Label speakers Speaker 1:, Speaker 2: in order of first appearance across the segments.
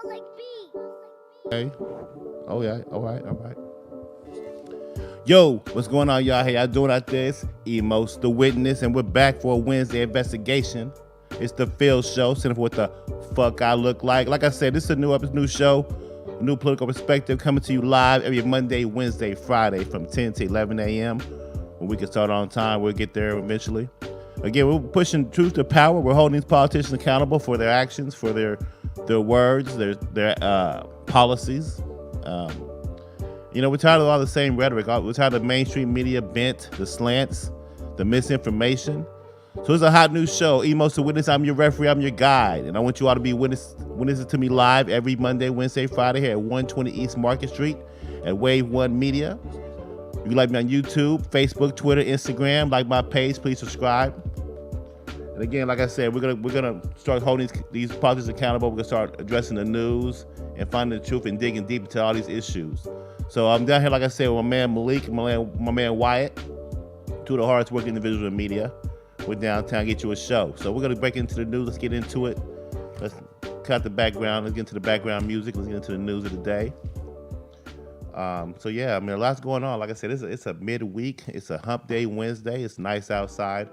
Speaker 1: Okay. Oh yeah. All right. All right. Yo, what's going on, y'all? How y'all doing out there? It's Emos, the witness, and we're back for a Wednesday investigation. It's the Phil Show, sitting for what the fuck I look like. Like I said, this is a new show, a new political perspective coming to you live every Monday, Wednesday, Friday from 10 to 11 a.m. When we can start on time, we'll get there eventually. Again, we're pushing truth to power. We're holding these politicians accountable for their actions, for their words, their policies. We're tired of all the same rhetoric. We're tired of the mainstream media bent, the slants, the misinformation. So it's a hot new show. Emos to Witness. I'm your referee. I'm your guide. And I want you all to be witnesses to me live every Monday, Wednesday, Friday here at 120 East Market Street at Wave 1 Media. If you like me on YouTube, Facebook, Twitter, Instagram, like my page, please subscribe. And again, like I said, we're gonna start holding these politicians accountable. We're gonna start addressing the news and finding the truth and digging deep into all these issues. So I'm down here, like I said, with my man Malik, my man Wyatt, two of the hardest working individuals in media. We're downtown, get you a show. So we're gonna break into the news. Let's get into it. Let's cut the background. Let's get into the background music. Let's get into the news of the day. A lot's going on. Like I said, it's a midweek. It's a hump day Wednesday. It's nice outside.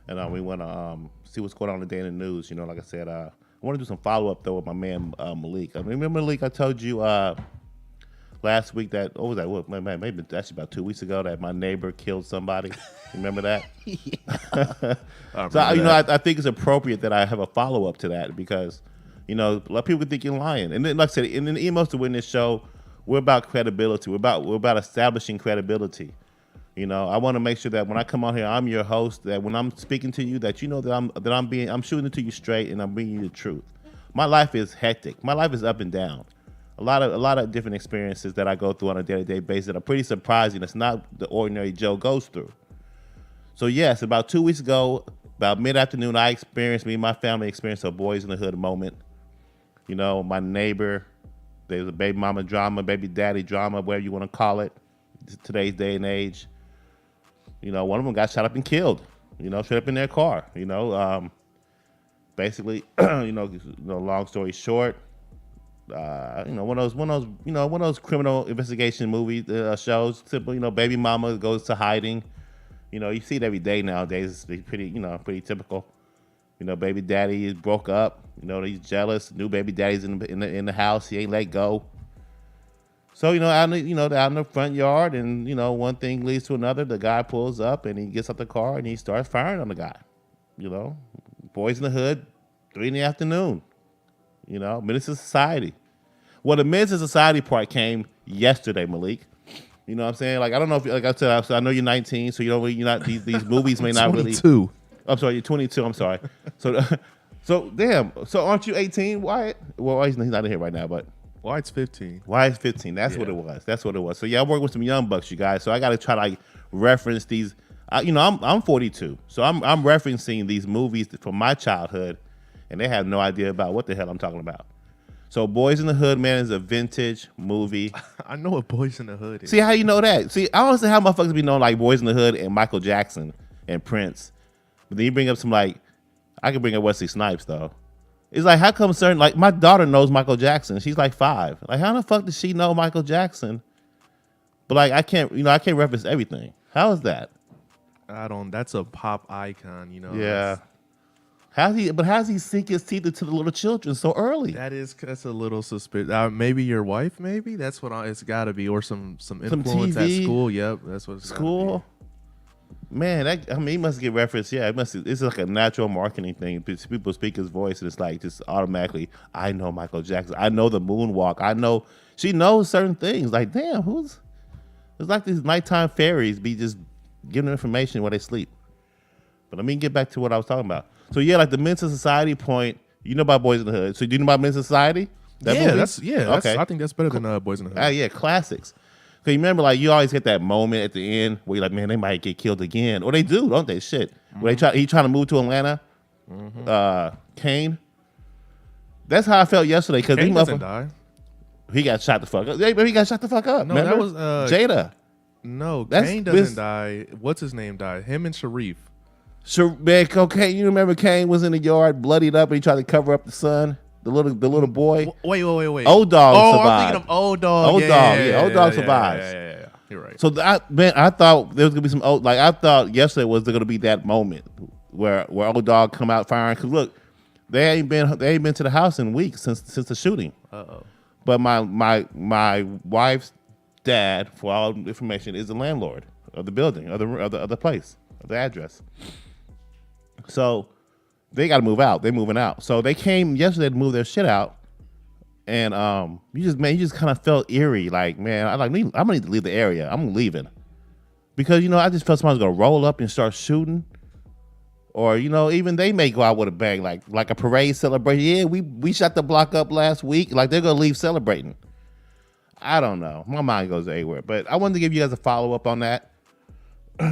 Speaker 1: And we want to see what's going on today in the news. Like I said, I want to do some follow-up, though, with my man Malik. Remember, Malik, I told you last week that, maybe actually about 2 weeks ago, that my neighbor killed somebody. Remember that?
Speaker 2: Yeah.
Speaker 1: I think it's appropriate that I have a follow-up to that because, a lot of people think you're lying. And then, like I said, in the Emos to Witness show, we're about credibility. We're about establishing credibility. I want to make sure that when I come on here, I'm your host. That when I'm speaking to you, that you know that I'm shooting it to you straight, and I'm bringing you the truth. My life is hectic. My life is up and down. A lot of different experiences that I go through on a day-to-day basis that are pretty surprising. It's not the ordinary Joe goes through. So yes, about 2 weeks ago, about mid-afternoon, me and my family experienced a boys in the hood moment. My neighbor, there's a baby mama drama, baby daddy drama, whatever you want to call it, today's day and age. One of them got shot up and killed, straight up in their car, basically, long story short, one of those criminal investigation movies, shows, simple, baby mama goes to hiding, you see it every day nowadays. It's pretty typical. Baby daddy is broke up, he's jealous, new baby daddy's in the house, he ain't let go. So, out in the front yard, and, one thing leads to another. The guy pulls up, and he gets out the car, and he starts firing on the guy. Boys in the hood, 3 in the afternoon. Menace to society. Well, the menace to society part came yesterday, Malik. You know what I'm saying? Like, I don't know if, like I said, I know you're 19, so you're not, these movies may not really.
Speaker 2: 22.
Speaker 1: I'm sorry, you're 22, I'm sorry. So damn, so aren't you 18, Wyatt? Well, he's not in here right now, but.
Speaker 2: Wyatt's 15.
Speaker 1: Wyatt's 15. That's what it was. So yeah, I work with some young bucks, you guys. So I got to try to reference these. I'm 42, so I'm referencing these movies from my childhood, and they have no idea about what the hell I'm talking about. So Boys in the Hood, man, is a vintage movie.
Speaker 2: I know what Boys in the Hood is.
Speaker 1: See how you know that? See, I don't understand how motherfuckers be knowing like Boys in the Hood and Michael Jackson and Prince, but then you bring up some I could bring up Wesley Snipes though. It's like, how come certain, like, my daughter knows Michael Jackson. She's like 5. Like, how the fuck does she know Michael Jackson? But, like, I can't reference everything. How is that?
Speaker 2: That's a pop icon,
Speaker 1: Yeah. How's he sink his teeth into the little children so early?
Speaker 2: That's a little suspicious. Maybe your wife, maybe? That's what it's got to be. Or some influence at school. Yep, that's what it's
Speaker 1: school. Man, he must get referenced. Yeah, it's like a natural marketing thing. People speak his voice, and it's like just automatically. I know Michael Jackson. I know the moonwalk. I know she knows certain things. Like, damn, it's like these nighttime fairies be just giving information while they sleep. But let me get back to what I was talking about. So yeah, like the Men's Society point. You know about Boys in the Hood. So do you know about Men's Society?
Speaker 2: Okay. I think that's better than Boys in the Hood.
Speaker 1: Yeah, classics. So you remember, like, you always get that moment at the end where you're like, man, they might get killed again. Or they do, don't they? Shit. Mm-hmm. Where he trying to move to Atlanta. Mm-hmm. Kane. That's how I felt yesterday. Because
Speaker 2: Kane doesn't die.
Speaker 1: He got shot the fuck up. Yeah, he got shot the fuck up.
Speaker 2: No,
Speaker 1: remember?
Speaker 2: that was
Speaker 1: Jada.
Speaker 2: No, Kane doesn't die. What's his name died? Him and Sharif.
Speaker 1: Man, cocaine. You remember Kane was in the yard, bloodied up, and he tried to cover up the son. the little boy.
Speaker 2: Wait.
Speaker 1: Old dog
Speaker 2: Oh,
Speaker 1: survived.
Speaker 2: I'm thinking of old dog.
Speaker 1: Old
Speaker 2: yeah,
Speaker 1: dog,
Speaker 2: yeah,
Speaker 1: yeah, old dog survives.
Speaker 2: Yeah. You're right.
Speaker 1: So I thought there was gonna be some old. Like I thought yesterday was gonna be that moment where old dog come out firing. Cause look, they ain't been to the house in weeks since the shooting.
Speaker 2: Uh-oh.
Speaker 1: But my wife's dad, for all information, is the landlord of the building, of the place, of the address. So they got to move out. They're moving out. So they came yesterday to move their shit out, and you just kind of felt eerie. Like, man, I'm gonna need to leave the area. I'm leaving because I just felt somebody's gonna roll up and start shooting, or even they may go out with a bang, like a parade celebration. Yeah, we shot the block up last week. Like they're gonna leave celebrating. I don't know. My mind goes everywhere. But I wanted to give you guys a follow up on that.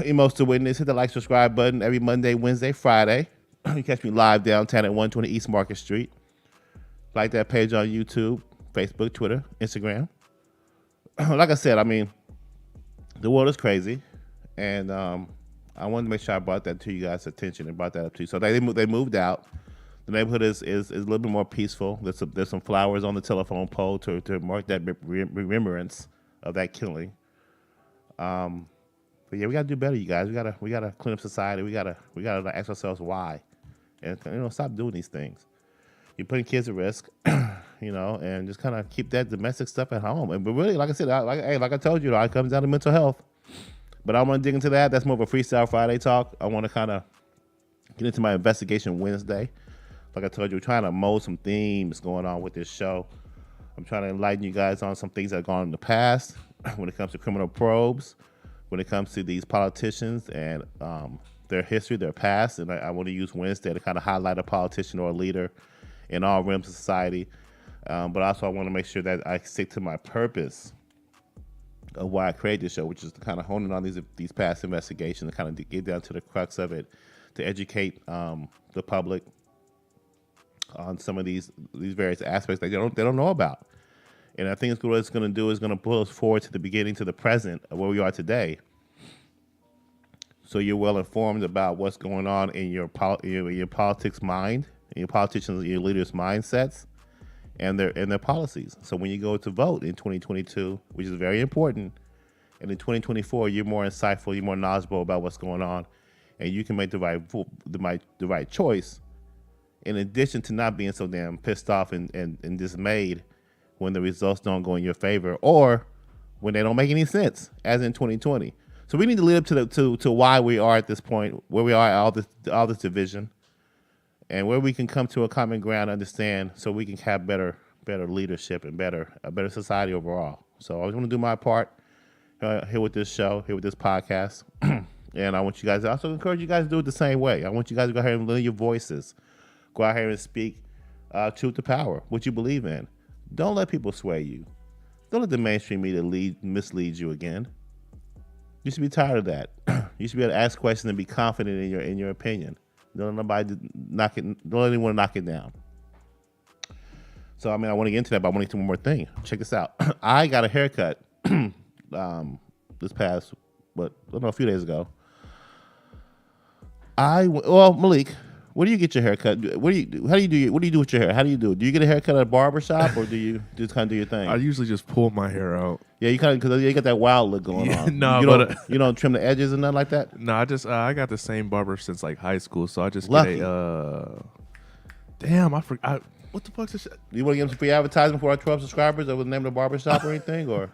Speaker 1: Emotional Witness. Hit the like, subscribe button every Monday, Wednesday, Friday. You catch me live downtown at 120 East Market Street. Like that page on YouTube, Facebook, Twitter, Instagram. Like I said, I mean, the world is crazy. And I wanted to make sure I brought that to you guys' attention and brought that up to you. So they moved out. The neighborhood is a little bit more peaceful. There's some flowers on the telephone pole to mark that remembrance of that killing. But yeah, we gotta do better, you guys. We gotta clean up society. We gotta ask ourselves why, and stop doing these things. You're putting kids at risk, and just kind of keep that domestic stuff at home. But really, like I said, like I told you, it comes down to mental health. But I want to dig into that. That's more of a Freestyle Friday talk. I want to kind of get into my Investigation Wednesday. Like I told you, we're trying to mold some themes going on with this show. I'm trying to enlighten you guys on some things that have gone in the past when it comes to criminal probes, when it comes to these politicians and their history, their past. And I want to use Wednesday to kind of highlight a politician or a leader in all realms of society. But also I want to make sure that I stick to my purpose of why I created this show, which is to kind of hone in on these past investigations and kind of get down to the crux of it, to educate the public on some of these various aspects that they don't know about. And I think what it's going to do is going to pull us forward to the beginning, to the present of where we are today. So you're well informed about what's going on in your politics mind, in your politicians, your leaders' mindsets, and their policies. So when you go to vote in 2022, which is very important, and in 2024, you're more insightful, you're more knowledgeable about what's going on, and you can make the right choice. In addition to not being so damn pissed off and dismayed when the results don't go in your favor or when they don't make any sense, as in 2020. So we need to lead up to why we are at this point, where we are at all this division, and where we can come to a common ground, understand, so we can have better leadership and a better society overall. So I just want to do my part here with this show, here with this podcast, and I want you guys. I also encourage you guys to do it the same way. I want you guys to go ahead and lend your voices. Go out here and speak truth to power, what you believe in. Don't let people sway you. Don't let the mainstream media mislead you again. You should be tired of that. You should be able to ask questions and be confident in your opinion. Don't let anyone knock it down. So I want to get into that, but I want to get to one more thing. Check this out. I got a haircut this past a few days ago. Malik, where do you get your haircut? What do you do with your hair? How do you do it? Do you get a haircut at a barber shop, or do you just kind of do your thing?
Speaker 2: I usually just pull my hair out.
Speaker 1: Yeah, you kind of, because you got that wild look going on.
Speaker 2: No,
Speaker 1: you don't trim the edges and nothing like that.
Speaker 2: No, I got the same barber since like high school, so I just
Speaker 1: Lucky.
Speaker 2: get a. Damn, I forgot. What the fuck's this shit?
Speaker 1: You want to give him some free advertisement for our 12 subscribers over the name of the barber shop or anything, or?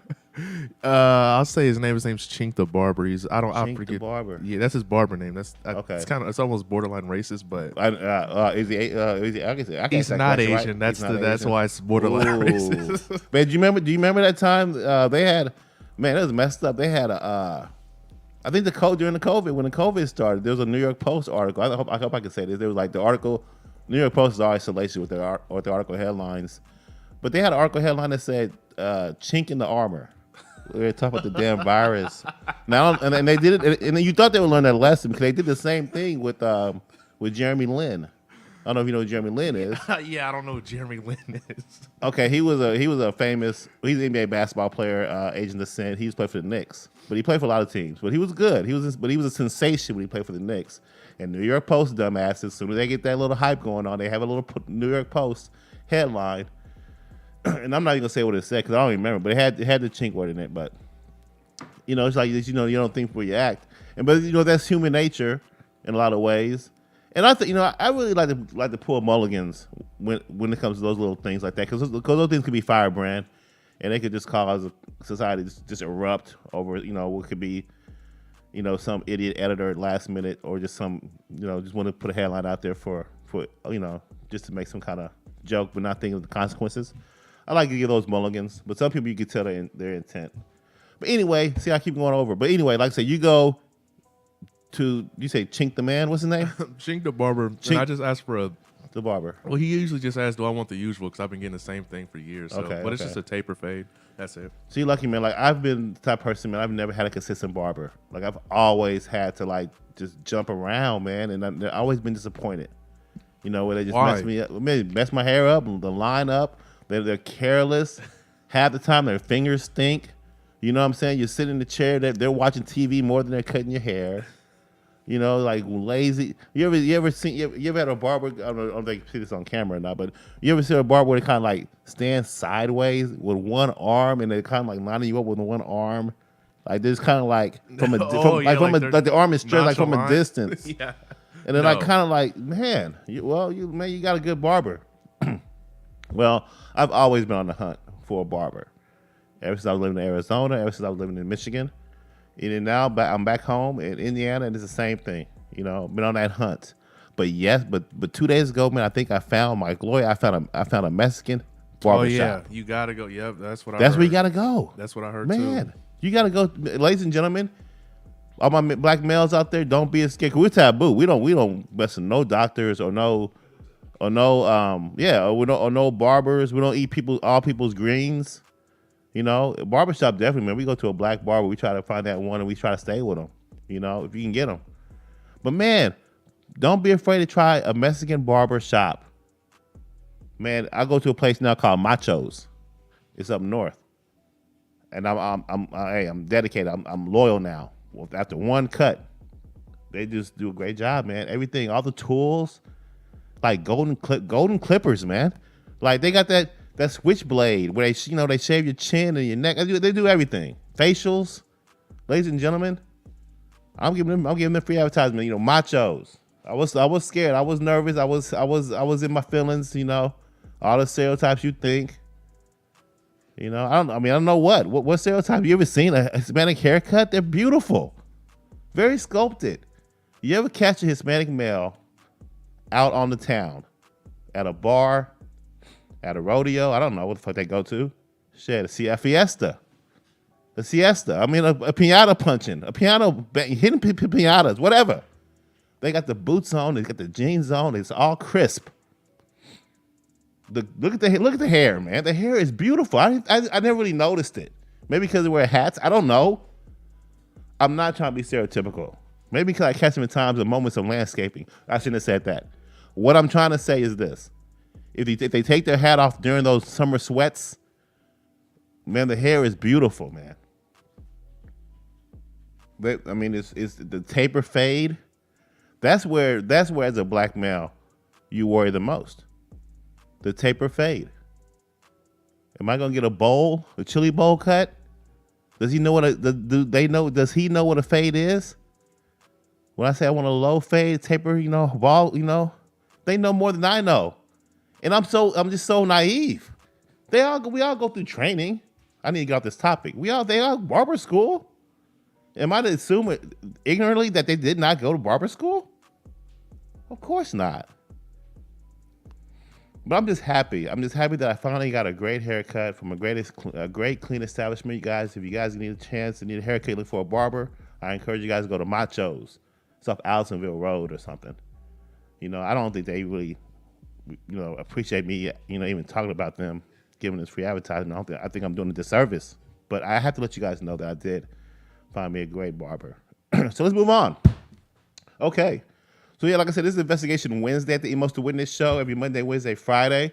Speaker 2: I'll say his name's Chink the Barber. I forget.
Speaker 1: The Barber.
Speaker 2: Yeah, that's his barber name.
Speaker 1: Okay.
Speaker 2: It's almost borderline racist, but
Speaker 1: is he? I can
Speaker 2: he's not Asian.
Speaker 1: Right?
Speaker 2: That's why it's borderline racist.
Speaker 1: Man, do you remember that time they had? Man, it was messed up. They had I think during the COVID, when the COVID started, there was a New York Post article. I hope I can say this. There was like the article. New York Post is always salacious with their article headlines, but they had an article headline that said "Chink in the armor." We were talking about the damn virus. Now, and they did it, and you thought they would learn that lesson because they did the same thing with Jeremy Lin. I don't know if you know who Jeremy Lin is.
Speaker 2: Yeah, I don't know who Jeremy Lin is.
Speaker 1: Okay, he's an NBA basketball player, Asian descent. He played for the Knicks, but he played for a lot of teams. But he was good. He was a sensation when he played for the Knicks. And New York Post dumbasses, as soon as they get that little hype going on, they have a little New York Post headline, and I'm not even gonna say what it said because I don't remember, but it had the chink word in it. But it's like you don't think before you act, but that's human nature in a lot of ways. And I think I really like to pull mulligans when it comes to those little things like that because those things could be firebrand, and they could just cause society to just erupt over what could be some idiot editor at last minute or just some just want to put a headline out there for just to make some kind of joke but not think of the consequences. I like to give those mulligans, but some people you can tell their intent. But anyway, see, I keep going over. But anyway, like I say, you go to, you say Chink the man, what's his name?
Speaker 2: Chink the barber.
Speaker 1: Chink,
Speaker 2: and I just asked for
Speaker 1: the barber.
Speaker 2: Well, he usually just asks, do I want the usual? Because I've been getting the same thing for years. So.
Speaker 1: Okay,
Speaker 2: but it's just a taper fade. That's it.
Speaker 1: So you're lucky, man. Like, I've been the type of person, man, I've never had a consistent barber. Like, I've always had to, like, just jump around, man. And I've always been disappointed. Where they just mess me up. Mess my hair up, the line up. They're careless. Half the time, their fingers stink. You know what I'm saying? You sit in the chair, they're watching TV more than they're cutting your hair. Like lazy. You ever had a barber? I don't know if they can see this on camera or not, but you ever see a barber where they kind of like stand sideways with one arm and they kind of like lining you up with one arm, like there's kind of like like the arm is stretched like from a distance.
Speaker 2: Yeah.
Speaker 1: And then I kind of like, man, you got a good barber. Well, I've always been on the hunt for a barber. Ever since I was living in Arizona, ever since I was living in Michigan. And now I'm back home in Indiana, and it's the same thing. Been on that hunt. But yes, but 2 days ago, man, I think I found my glory. I found a Mexican barber shop.
Speaker 2: You gotta go. Yep, that's what I
Speaker 1: That's
Speaker 2: heard.
Speaker 1: where you gotta go.
Speaker 2: That's what I heard
Speaker 1: man, you gotta go, ladies and gentlemen. All my black males out there, don't be scared. 'Cause we're taboo. We don't mess with no doctors or no barbers. We don't eat all people's greens. Barbershop definitely, man. We go to a black barber. We try to find that one and we try to stay with them, if you can get them. But, man, don't be afraid to try a Mexican barber shop. Man, I go to a place now called Machos. It's up north. And I'm dedicated. I'm loyal now. Well, after one cut, they just do a great job, man. Everything, all the tools, like golden clippers, man. Like they got that switchblade where they shave your chin and your neck. They do everything. Facials, ladies and gentlemen. I'm giving them free advertisement. Machos. I was scared. I was nervous. I was in my feelings. All the stereotypes you think. I don't know what stereotype you ever seen a Hispanic haircut. They're beautiful, very sculpted. You ever catch a Hispanic male out on the town at a bar? At a rodeo, I don't know what the fuck they go to. Shit, a fiesta. A siesta. I mean, a piñata punching. A piano, hitting piñatas, whatever. They got the boots on. They got the jeans on. It's all crisp. Look at the hair, man. The hair is beautiful. I never really noticed it. Maybe because they wear hats. I don't know. I'm not trying to be stereotypical. Maybe because I catch them in times and moments of landscaping. I shouldn't have said that. What I'm trying to say is this. If they take their hat off during those summer sweats, man, the hair is beautiful, man. It's the taper fade. That's where as a black male, you worry the most. The taper fade. Am I gonna get a chili bowl cut? Does he know does he know what a fade is? When I say I want a low fade, taper, ball, they know more than I know. And I'm just so naive. We all go through training. I need to get off this topic. They are barber school. Am I to assume ignorantly that they did not go to barber school? Of course not. But I'm just happy. I'm just happy that I finally got a great haircut from a great clean establishment. You guys, if you guys need a chance and need a haircut, look for a barber. I encourage you guys to go to Machos. It's off Allisonville Road or something. I don't think they really appreciate me, even talking about them, giving this free advertisement. I think I'm doing a disservice. But I have to let you guys know that I did find me a great barber. So let's move on. Okay. So yeah, like I said, this is Investigation Wednesday at the Emos to Witness show every Monday, Wednesday, Friday,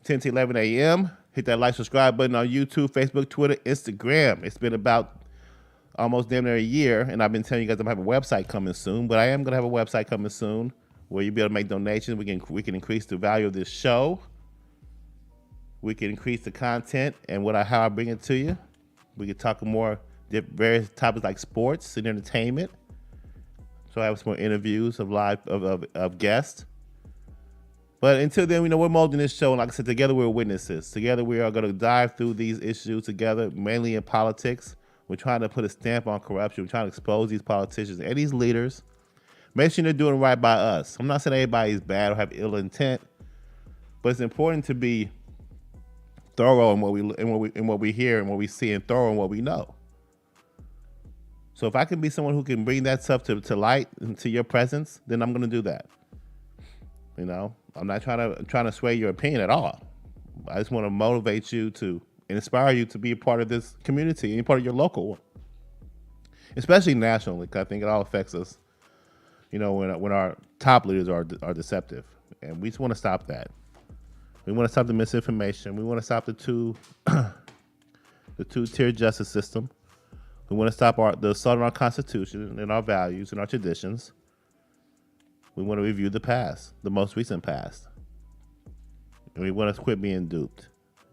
Speaker 1: 10 to 11 a.m. Hit that like, subscribe button on YouTube, Facebook, Twitter, Instagram. It's been about almost damn near a year, and I've been telling you guys I'm going to have a website coming soon, but I am going to have a website coming soon where you'll be able to make donations. We can increase the value of this show. We can increase the content and how I bring it to you. We can talk more various topics like sports and entertainment. So I have some more interviews of of guests. But until then, we're molding this show. And like I said, together we're witnesses. Together we are going to dive through these issues together, mainly in politics. We're trying to put a stamp on corruption. We're trying to expose these politicians and these leaders. Make sure they're doing right by us. I'm not saying everybody is bad or have ill intent, but it's important to be thorough in what we hear and what we see, and thorough in what we know. So if I can be someone who can bring that stuff to light and to your presence, then I'm going to do that. I'm not trying to sway your opinion at all. I just want to motivate you to inspire you to be a part of this community, any part of your local one, especially nationally, because I think it all affects us. When our top leaders are deceptive, and we just want to stop that. We want to stop the misinformation. We want to stop the two-tier justice system. We want to stop the assault on our Constitution and our values and our traditions. We want to review the past, the most recent past, and we want to quit being duped.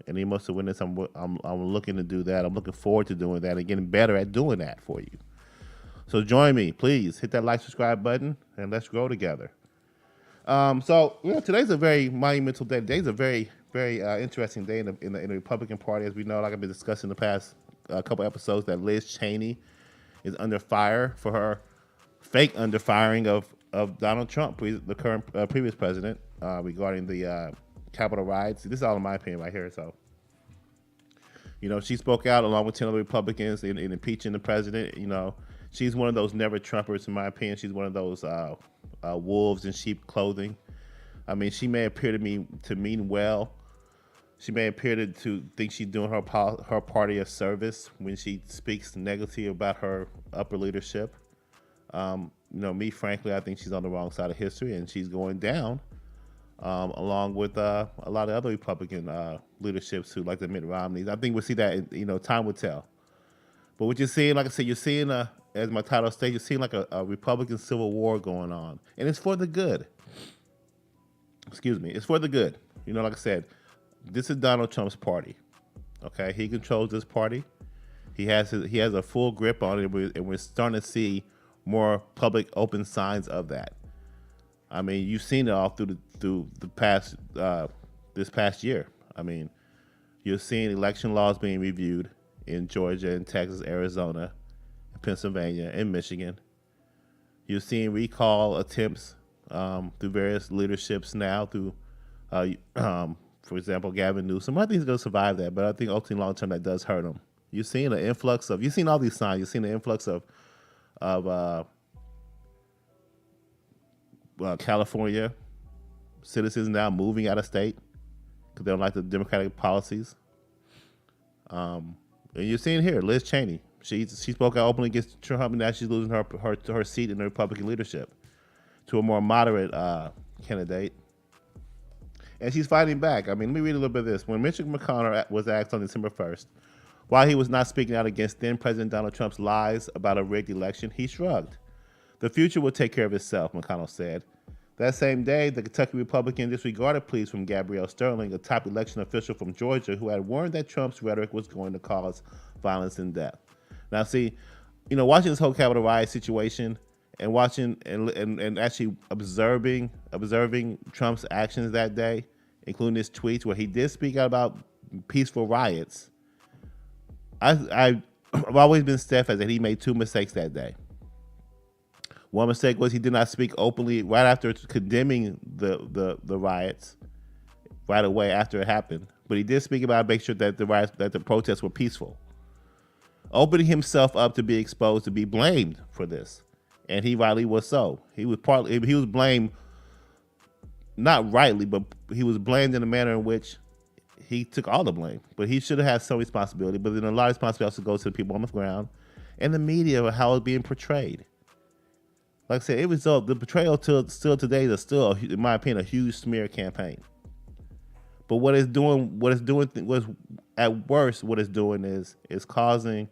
Speaker 1: And the most of witness, I'm looking to do that. I'm looking forward to doing that and getting better at doing that for you. So join me, please. Hit that like, subscribe button, and let's grow together. Today's a very monumental day. Today's a very, very interesting day in the Republican Party. As we know, like I've been discussing the past couple episodes, that Liz Cheney is under fire for her fake under firing of Donald Trump, the current previous president, regarding the Capitol riots. This is all in my opinion right here. So, she spoke out along with 10 other Republicans in impeaching the president. She's one of those never Trumpers, in my opinion. She's one of those wolves in sheep clothing. I mean, she may appear to mean well. She may appear to think she's doing her party a service when she speaks negatively about her upper leadership. Me, frankly, I think she's on the wrong side of history, and she's going down, along with a lot of other Republican leaderships who, like the Mitt Romneys. I think we'll see that, time will tell. But what you're seeing, like I said, you're seeing, as my title states, you're seeing like a Republican civil war going on. And it's for the good. Excuse me. It's for the good. Like I said, this is Donald Trump's party. Okay? He controls this party. He has a full grip on it, and we're starting to see more public open signs of that. I mean, you've seen it all through the past this past year. I mean, you're seeing election laws being reviewed in Georgia and Texas, Arizona, Pennsylvania, and Michigan. You're seeing recall attempts through various leaderships now. Through, for example, Gavin Newsom. I think he's going to survive that, but I think ultimately long term that does hurt him. You're seeing an influx of. You've seen all these signs. You've seen the influx of California citizens now moving out of state because they don't like the Democratic policies. And you're seeing here Liz Cheney. She spoke out openly against Trump, and now she's losing her seat in the Republican leadership to a more moderate candidate. And she's fighting back. I mean, let me read a little bit of this. When Mitch McConnell was asked on December 1st why he was not speaking out against then President Donald Trump's lies about a rigged election, he shrugged. The future will take care of itself, McConnell said. That same day, the Kentucky Republican disregarded pleas from Gabrielle Sterling, a top election official from Georgia, who had warned that Trump's rhetoric was going to cause violence and death. Now, see, watching this whole Capitol riot situation and watching and actually observing Trump's actions that day, including his tweets where he did speak out about peaceful riots, I've always been steadfast that he made two mistakes that day. One mistake was he did not speak openly right after condemning the riots right away after it happened, but he did speak about it, make sure that the protests were peaceful, opening himself up to be exposed, to be blamed for this, and he rightly was so. He was blamed, not rightly, but he was blamed in a manner in which he took all the blame. But he should have had some responsibility. But then a lot of responsibility also goes to the people on the ground and the media of how it's being portrayed. Like I said, it was the betrayal still today is still, in my opinion, a huge smear campaign. But what it's doing at worst, what it's doing is causing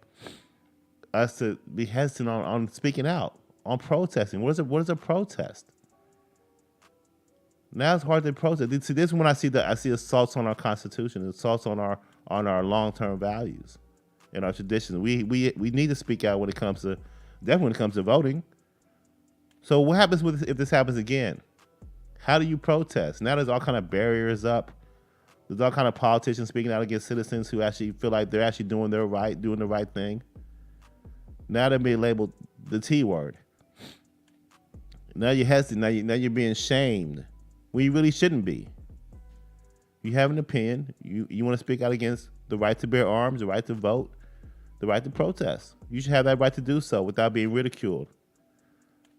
Speaker 1: us to be hesitant on speaking out, on protesting. What is a protest? Now it's hard to protest. See, this is when I see assaults on our Constitution, assaults on our long term values and our traditions. We need to speak out when it comes to definitely when it comes to voting. So what happens if this happens again? How do you protest? Now there's all kind of barriers up. There's all kind of politicians speaking out against citizens who actually feel like they're actually doing doing the right thing. Now they're being labeled the T word. Now you're hesitant. Now you're being shamed when you really shouldn't be. You have an opinion. You want to speak out against the right to bear arms, the right to vote, the right to protest. You should have that right to do so without being ridiculed.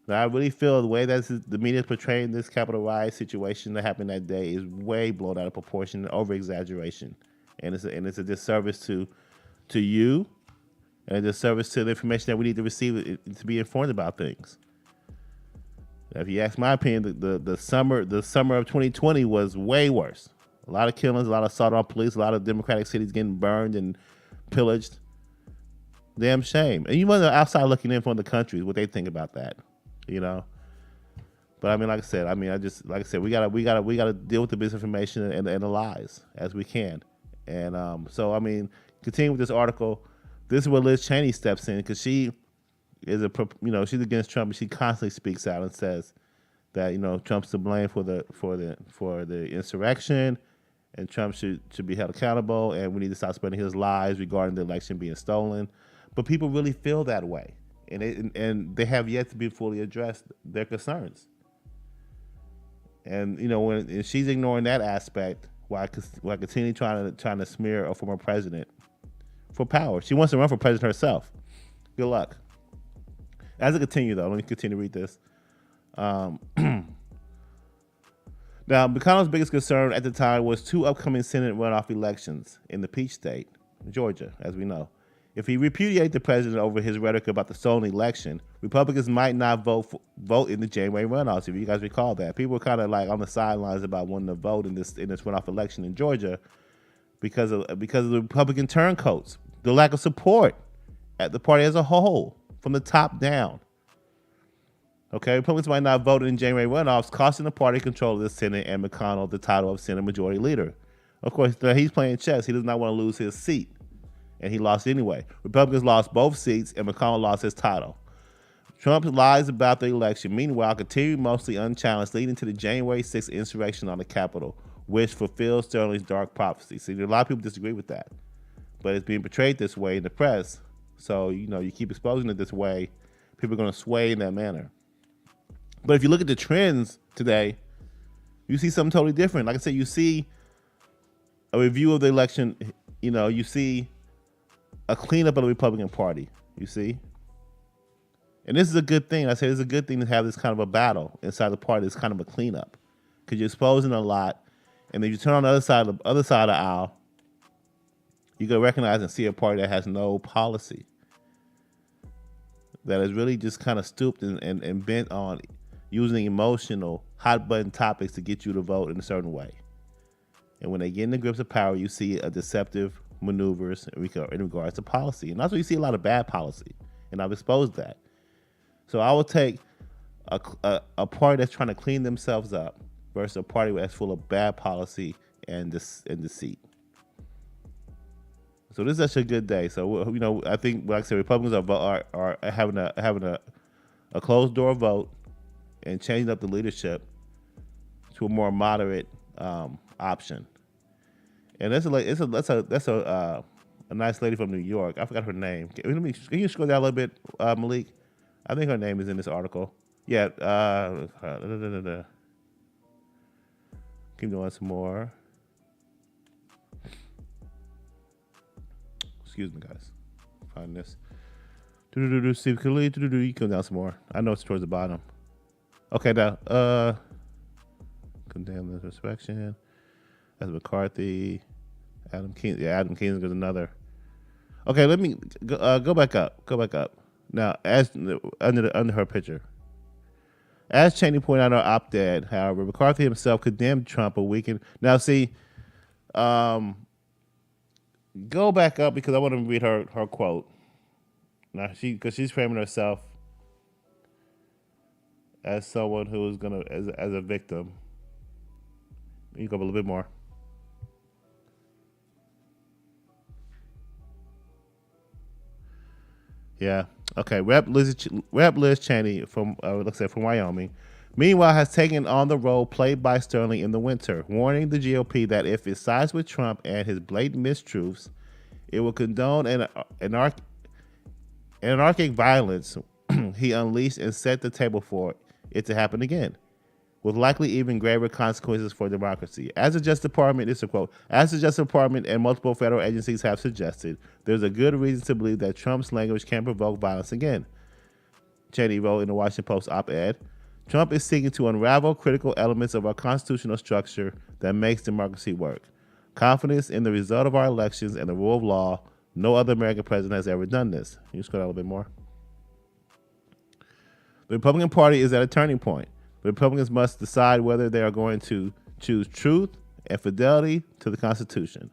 Speaker 1: Now, I really feel the way that the media is portraying this Capitol riot situation that happened that day is way blown out of proportion and over exaggeration, and it's a disservice to you, and a disservice to the information that we need to receive to be informed about things. If you ask my opinion, the summer of 2020 was way worse. A lot of killings, a lot of assault on police, a lot of democratic cities getting burned and pillaged. Damn shame. And you wonder outside looking in from the countries what they think about that. You know, but I mean, like I said, we gotta deal with the misinformation and the lies as we can, and so I mean, continue with this article. This is where Liz Cheney steps in because she is she's against Trump and she constantly speaks out and says that Trump's to blame for the insurrection, and Trump should be held accountable, and we need to stop spreading his lies regarding the election being stolen. But people really feel that way. And they have yet to be fully addressed their concerns. And when she's ignoring that aspect, while continue trying to smear a former president for power. She wants to run for president herself. Good luck. As I continue, though, let me continue to read this. Now, McConnell's biggest concern at the time was two upcoming Senate runoff elections in the Peach State, Georgia, as we know. If he repudiated the president over his rhetoric about the stolen election, Republicans might not vote in the January runoffs. If you guys recall that, people were kind of like on the sidelines about wanting to vote in this runoff election in Georgia because of the Republican turncoats, the lack of support at the party as a whole from the top down. Okay, Republicans might not vote in January runoffs, costing the party control of the Senate and McConnell the title of Senate Majority Leader. Of course, he's playing chess. He does not want to lose his seat. And he lost anyway. Republicans lost both seats, and McConnell lost his title. Trump's lies about the election, meanwhile, continued mostly unchallenged, leading to the January 6th insurrection on the Capitol, which fulfills Sterling's dark prophecy. See, a lot of people disagree with that. But it's being portrayed this way in the press. So, you keep exposing it this way, people are going to sway in that manner. But if you look at the trends today, you see something totally different. Like I said, you see a review of the election, you see a cleanup of the Republican Party, you see? And this is a good thing. I say it's a good thing to have this kind of a battle inside the party. It's kind of a cleanup because you're exposing a lot. And then you turn on the other side of the aisle, you can recognize and see a party that has no policy, that is really just kind of stooped and bent on using emotional, hot-button topics to get you to vote in a certain way. And when they get in the grips of power, you see a deceptive maneuvers in regards to policy. And also you see a lot of bad policy. And I've exposed that. So I will take a party that's trying to clean themselves up versus a party that's full of bad policy and deceit. So this is actually a good day. So I think, like I said, Republicans are having a closed door vote and changing up the leadership to a more moderate option. And that's a nice lady from New York. I forgot her name. Can you scroll down a little bit, Malik? I think her name is in this article. Yeah. Keep going some more. Excuse me, guys. Find this. Steve Cooley. You come down some more. I know it's towards the bottom. Okay, now. Condemn this inspection. That's McCarthy. Adam King. Yeah, Adam King is another. Okay, let me go back up. Go back up. Now, as under her picture. As Cheney pointed out in her op-ed, however, McCarthy himself condemned Trump a weekend. Now, see, go back up because I want to read her quote. Now, because she's framing herself as someone who is as a victim. You go up a little bit more. Yeah. Okay. Rep Liz Cheney from let's say from Wyoming. Meanwhile, has taken on the role played by Sterling in the winter, warning the GOP that if it sides with Trump and his blatant mistruths, it will condone anarchic violence he unleashed and set the table for it to happen again, with likely even graver consequences for democracy. As the Justice Department, this is a quote, as the Justice Department and multiple federal agencies have suggested, there's a good reason to believe that Trump's language can provoke violence again. Cheney wrote in the Washington Post op-ed, Trump is seeking to unravel critical elements of our constitutional structure that makes democracy work. Confidence in the result of our elections and the rule of law. No other American president has ever done this. Can you scroll down a little bit more? The Republican Party is at a turning point. The Republicans must decide whether they are going to choose truth and fidelity to the Constitution.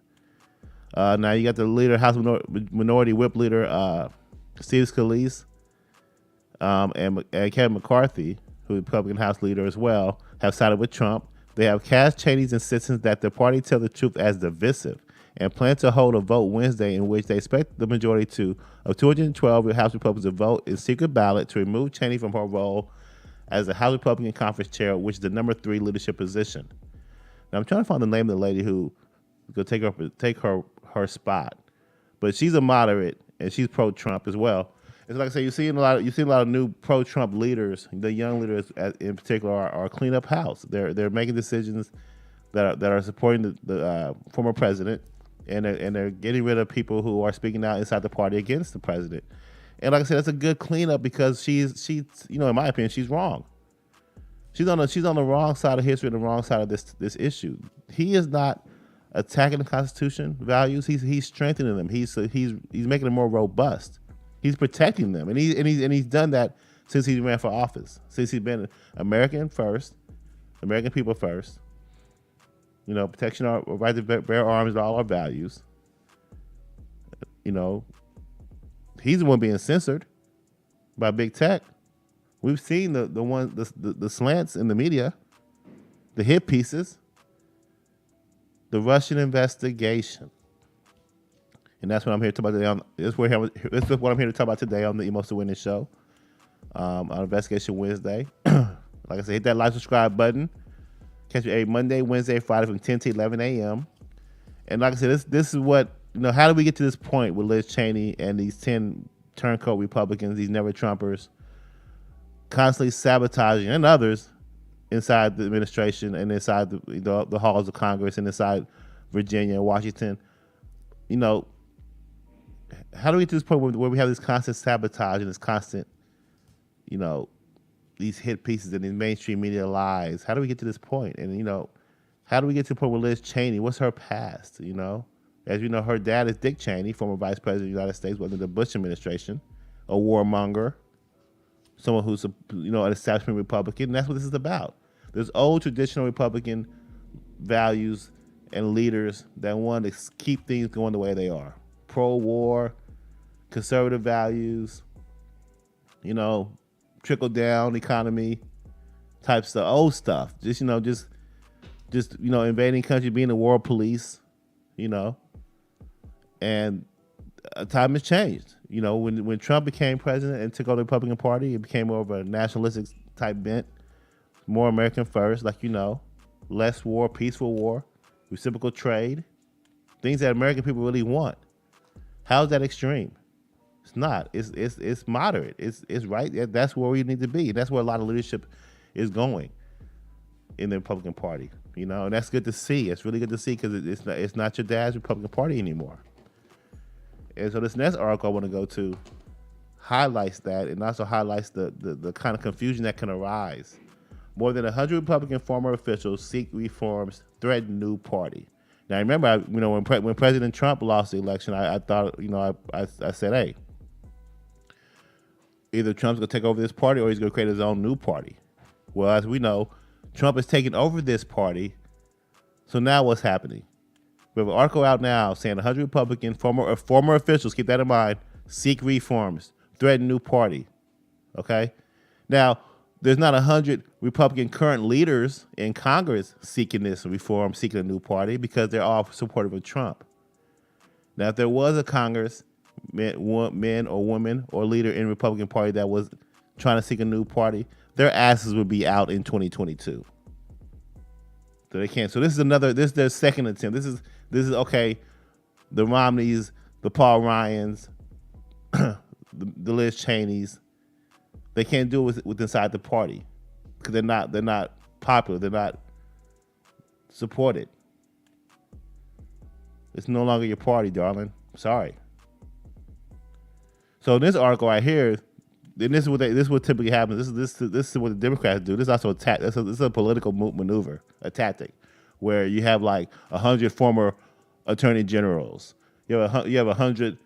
Speaker 1: Now you got the leader, House Minority Whip Leader Steve Scalise and Kevin McCarthy, who is Republican House Leader as well, have sided with Trump. They have cast Cheney's insistence that the party tell the truth as divisive and plan to hold a vote Wednesday in which they expect the majority of 212 House Republicans to vote in secret ballot to remove Cheney from her role as the House Republican Conference Chair, which is the number 3 leadership position. Now I'm trying to find the name of the lady who could take her spot, but she's a moderate and she's pro-Trump as well. It's like I say, you see a lot of new pro-Trump leaders. The young leaders, in particular, are clean up house. They're making decisions that are supporting the former president, and they're getting rid of people who are speaking out inside the party against the president. And like I said, that's a good cleanup because she's in my opinion, she's wrong. She's on the wrong side of history and the wrong side of this issue. He is not attacking the Constitution values. He's strengthening them. He's making them more robust. He's protecting them, and he's done that since he ran for office. Since he's been American first, American people first. Protection of our right to bear arms and all our values. He's the one being censored by big tech. We've seen the slants in the media, the hit pieces, the Russian investigation. And that's what I'm here to talk about today. This is what I'm here to talk about today on the Emos to Witness show on Investigation Wednesday. Like I said, hit that like, subscribe button. Catch me every Monday, Wednesday, Friday from 10 to 11 a.m. And like I said, this is what, how do we get to this point with Liz Cheney and these 10 turncoat Republicans, these never Trumpers, constantly sabotaging, and others inside the administration and inside the halls of Congress and inside Virginia and Washington. How do we get to this point where we have this constant sabotage and this constant, these hit pieces and these mainstream media lies? How do we get to this point? And, how do we get to the point where Liz Cheney, what's her past, As you know, her dad is Dick Cheney, former vice president of the United States under the Bush administration, a warmonger, someone who's, an establishment Republican. And that's what this is about. There's old traditional Republican values and leaders that want to keep things going the way they are. Pro-war, conservative values, trickle-down economy type stuff, old stuff. Just invading country, being the world police, and time has changed. When Trump became president and took over the Republican Party, it became more of a nationalistic type bent, more American first, less war, peaceful war, reciprocal trade, things that American people really want. How's that extreme? It's not. It's moderate. It's right. That's where we need to be. That's where a lot of leadership is going in the Republican Party. And that's good to see. It's really good to see because it's not your dad's Republican Party anymore. And so this next article I want to go to highlights that and also highlights the kind of confusion that can arise. More than 100 Republican former officials seek reforms, threaten new party. Now, remember, when President Trump lost the election, I thought, I said, hey, either Trump's going to take over this party or he's going to create his own new party. Well, as we know, Trump has taken over this party. So now what's happening? We have an article out now saying 100 Republican former officials, keep that in mind, seek reforms, threaten new party. Okay? Now, there's not 100 Republican current leaders in Congress seeking this reform, seeking a new party, because they're all supportive of Trump. Now, if there was a Congress, men or women or leader in the Republican Party that was trying to seek a new party, their asses would be out in 2022. So they can't. So this is their second attempt. This is okay. The Romneys, the Paul Ryans, the Liz Cheneys, they can't do it with inside the party because they're not popular. They're not supported. It's no longer your party, darling. Sorry. So in this article right here, and this is what typically happens. This is what the Democrats do. This is also this is a political maneuver, a tactic, where you have like 100 former attorney generals. You have 100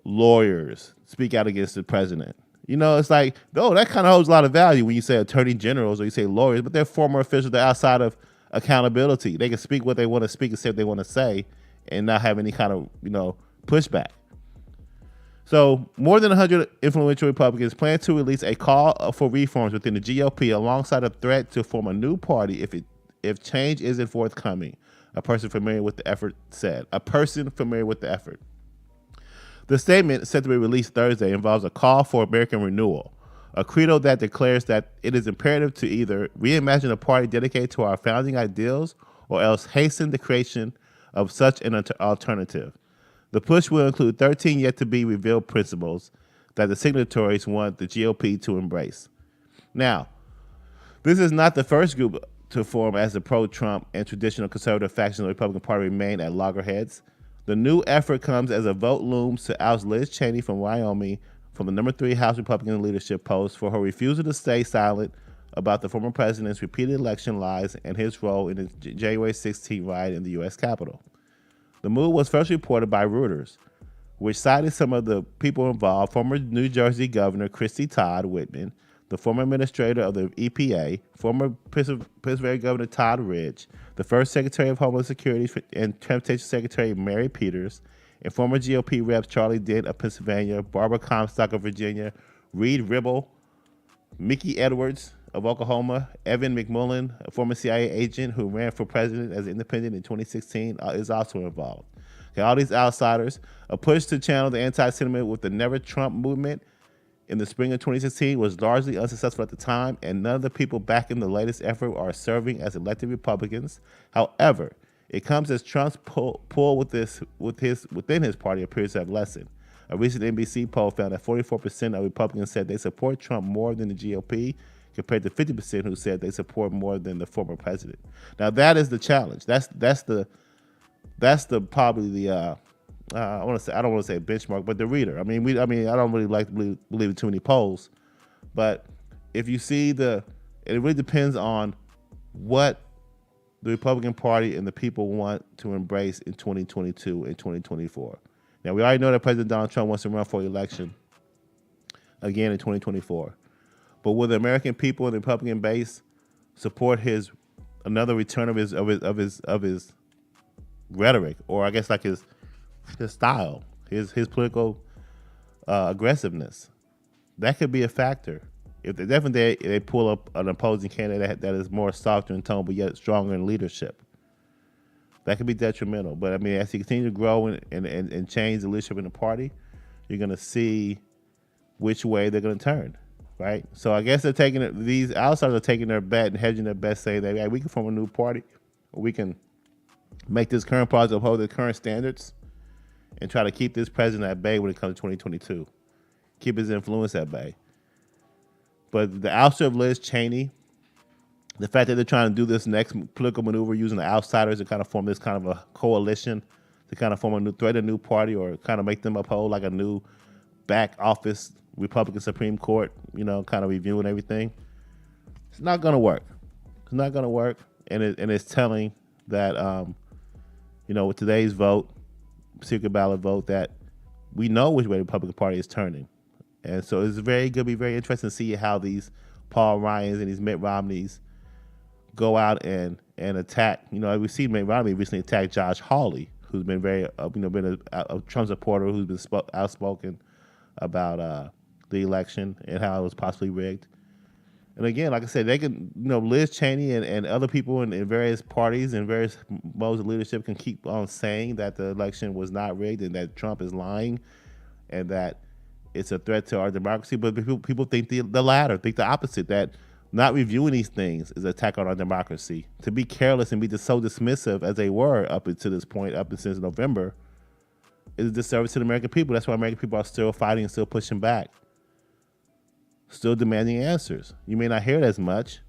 Speaker 1: lawyers speak out against the president. You know, it's like, oh, that kind of holds a lot of value when you say attorney generals or you say lawyers, but they're former officials. They're outside of accountability. They can speak what they want to speak and say what they want to say, and not have any kind of pushback. So more than 100 influential Republicans plan to release a call for reforms within the GOP alongside a threat to form a new party if change isn't forthcoming, a person familiar with the effort said. A person familiar with the effort. The statement, set to be released Thursday, involves a call for American renewal, a credo that declares that it is imperative to either reimagine a party dedicated to our founding ideals or else hasten the creation of such an alternative. The push will include 13 yet-to-be-revealed principles that the signatories want the GOP to embrace. Now, this is not the first group to form as the pro-Trump and traditional conservative factions of the Republican Party remain at loggerheads. The new effort comes as a vote looms to oust Liz Cheney from Wyoming from the number 3 House Republican leadership post for her refusal to stay silent about the former president's repeated election lies and his role in the January 16 riot in the U.S. Capitol. The move was first reported by Reuters, which cited some of the people involved: former New Jersey Governor Christy Todd Whitman, the former administrator of the EPA, former Pennsylvania Governor Todd Ridge, the first Secretary of Homeland Security and Transportation Secretary Mary Peters, and former GOP reps Charlie Dent of Pennsylvania, Barbara Comstock of Virginia, Reed Ribble, Mickey Edwards of Oklahoma, Evan McMullen, a former CIA agent who ran for president as an independent in 2016, is also involved. Okay, all these outsiders, a push to channel the anti-sentiment with the Never Trump movement in the spring of 2016 was largely unsuccessful at the time, and none of the people backing the latest effort are serving as elected Republicans. However, it comes as Trump's pull within his party appears to have lessened. A recent NBC poll found that 44% of Republicans said they support Trump more than the GOP, compared to 50% who said they support more than the former president. Now that is the challenge. That's the probably the I don't want to say benchmark, but the reader. I mean I don't really like to believe in too many polls, but if you see it really depends on what the Republican Party and the people want to embrace in 2022 and 2024. Now we already know that President Donald Trump wants to run for election again in 2024. But will the American people and the Republican base support another return of his rhetoric, or I guess like his style, his political aggressiveness? That could be a factor. If they pull up an opposing candidate that is more softer in tone but yet stronger in leadership, that could be detrimental. But I mean, as you continue to grow and change the leadership in the party, you're going to see which way they're going to turn. Right, so I guess these outsiders are taking their bet and hedging their bet, saying that, hey, we can form a new party, or we can make this current party uphold the current standards and try to keep this president at bay when it comes to 2022, keep his influence at bay. But the ouster of Liz Cheney, the fact that they're trying to do this next political maneuver using the outsiders to kind of form this kind of a coalition to kind of form a new party, or kind of make them uphold like a new back office Republican Supreme Court, kind of reviewing everything. It's not going to work. It's not going to work. And it's telling that, with today's vote, secret ballot vote, that we know which way the Republican Party is turning. And so it's going to be very interesting to see how these Paul Ryans and these Mitt Romneys go out and attack. We see Mitt Romney recently attack Josh Hawley, who's been been a Trump supporter, who's been outspoken about the election and how it was possibly rigged. And again, like I said, they can, Liz Cheney and other people in various parties and various modes of leadership can keep on saying that the election was not rigged and that Trump is lying and that it's a threat to our democracy. But people think the latter, think the opposite, that not reviewing these things is an attack on our democracy. To be careless and be just so dismissive as they were up until this point, up since November, is a disservice to the American people. That's why American people are still fighting and still pushing back, still demanding answers. You may not hear it as much,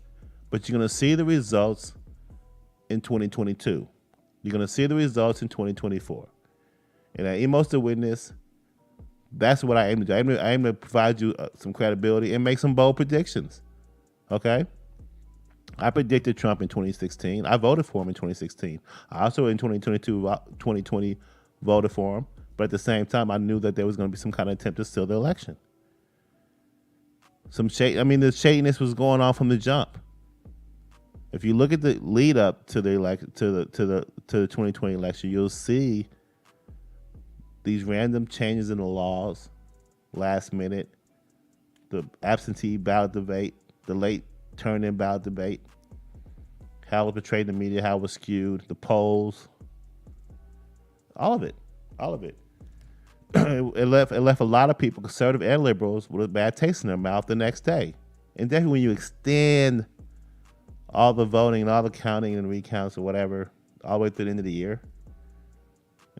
Speaker 1: but you're going to see the results in 2022. You're going to see the results in 2024. And at Emos the Witness, that's what I aim to do. I aim to provide you some credibility and make some bold predictions. Okay? I predicted Trump in 2016. I voted for him in 2016. I also in 2020 voted for him. But at the same time, I knew that there was going to be some kind of attempt to steal the election. The shadiness was going on from the jump. If you look at the lead up to the 2020 election, you'll see these random changes in the laws, last minute, the absentee ballot debate, the late turn-in ballot debate, how it was portrayed in the media, how it was skewed, the polls, all of it. It left a lot of people, conservative and liberals, with a bad taste in their mouth the next day. And definitely when you extend all the voting and all the counting and recounts or whatever all the way through the end of the year,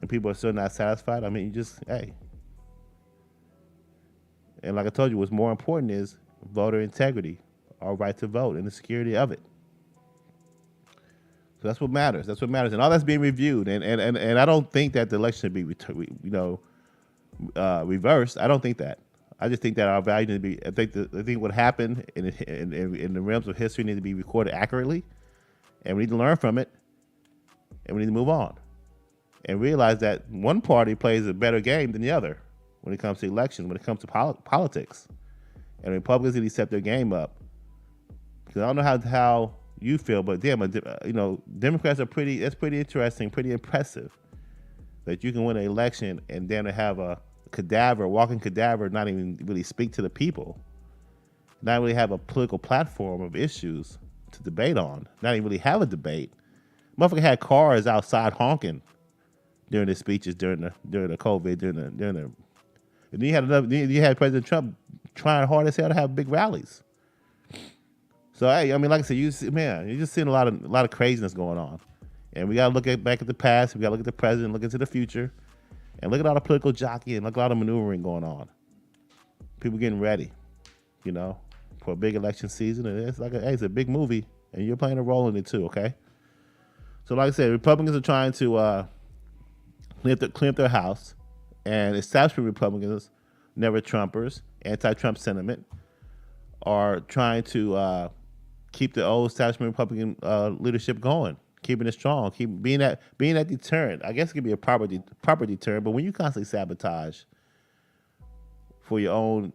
Speaker 1: and people are still not satisfied, hey. And like I told you, what's more important is voter integrity, our right to vote, and the security of it. So that's what matters. And all that's being reviewed. And I don't think that the election should be, reversed. I don't think that. I just think that our value need to be. I think what happened in the realms of history need to be recorded accurately, and we need to learn from it, and we need to move on, and realize that one party plays a better game than the other when it comes to elections, when it comes to politics, and Republicans need to step their game up. Because I don't know how you feel, but damn, Democrats are pretty. That's pretty interesting, pretty impressive, that you can win an election and then have a walking cadaver, not even really speak to the people, not really have a political platform of issues to debate on, not even really have a debate. Motherfucker had cars outside honking during his speeches during the COVID, and then you had President Trump trying hard as hell to have big rallies. So hey, like I said, you're just seeing a lot of craziness going on. And we got to look back at the past. We got to look at the present, look into the future, and look at all the political jockeying, look at all the maneuvering going on. People getting ready, for a big election season. And it's it's a big movie, and you're playing a role in it too, okay? So like I said, Republicans are trying to clean up their house, and establishment Republicans, never Trumpers, anti-Trump sentiment, are trying to keep the old establishment Republican leadership going, keeping it strong, keep being that deterrent. I guess it could be a proper deterrent, but when you constantly sabotage for your own,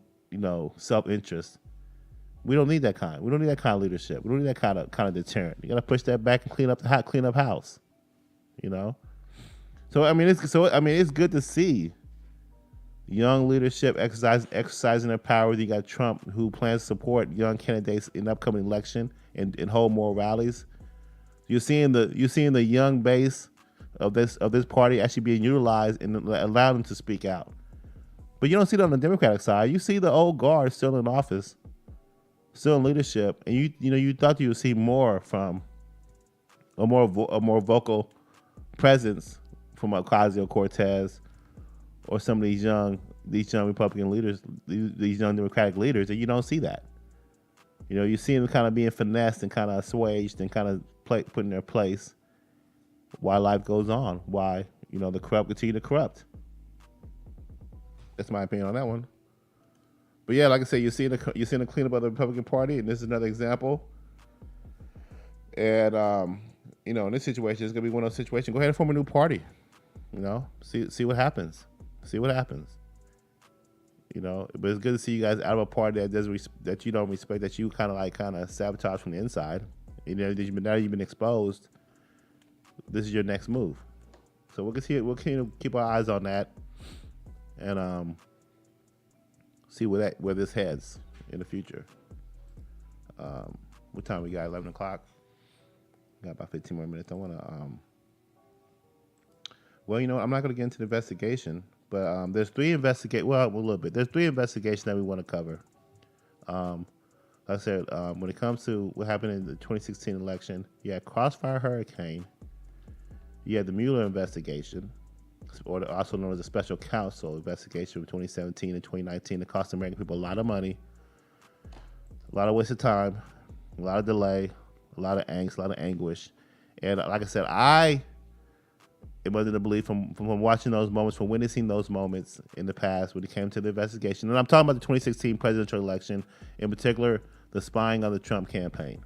Speaker 1: self-interest, we don't need that kind. We don't need that kind of leadership. We don't need that kind of deterrent. You got to push that back and clean up house. So it's good to see young leadership exercising their power. You got Trump, who plans to support young candidates in the upcoming election and hold more rallies. You're seeing the young base of this party actually being utilized and allow them to speak out. But you don't see that on the Democratic side. You see the old guard still in office, still in leadership, and you thought you would see more from a more vocal presence from Ocasio-Cortez or some of these young Republican leaders, these young Democratic leaders, and you don't see that. You see them kind of being finessed and kind of assuaged and kind of put in their place while life goes on. Why the corrupt continue to corrupt. That's my opinion on that one. But yeah, like I said, you're seeing the cleanup of the Republican Party, and this is another example. And in this situation, it's gonna be one of those situations. Go ahead and form a new party. See what happens. See what happens. But it's good to see you guys out of a party that you don't respect, that you kind of sabotage from the inside. Now you've been exposed. This is your next move. So we'll keep our eyes on that, and see where this heads in the future. What time we got? 11 o'clock. Got about 15 more minutes. I want to. Well, I'm not going to get into the investigation, but there's three investigate. Well, a little bit. There's three investigations that we want to cover. Um, like I said, when it comes to what happened in the 2016 election, you had Crossfire Hurricane, you had the Mueller investigation, or also known as the Special Counsel investigation from 2017 and 2019 that cost American people a lot of money, a lot of wasted time, a lot of delay, a lot of angst, a lot of anguish. And like I said, it wasn't a belief from watching those moments, from witnessing those moments in the past when it came to the investigation. And I'm talking about the 2016 presidential election, in particular, the spying on the Trump campaign.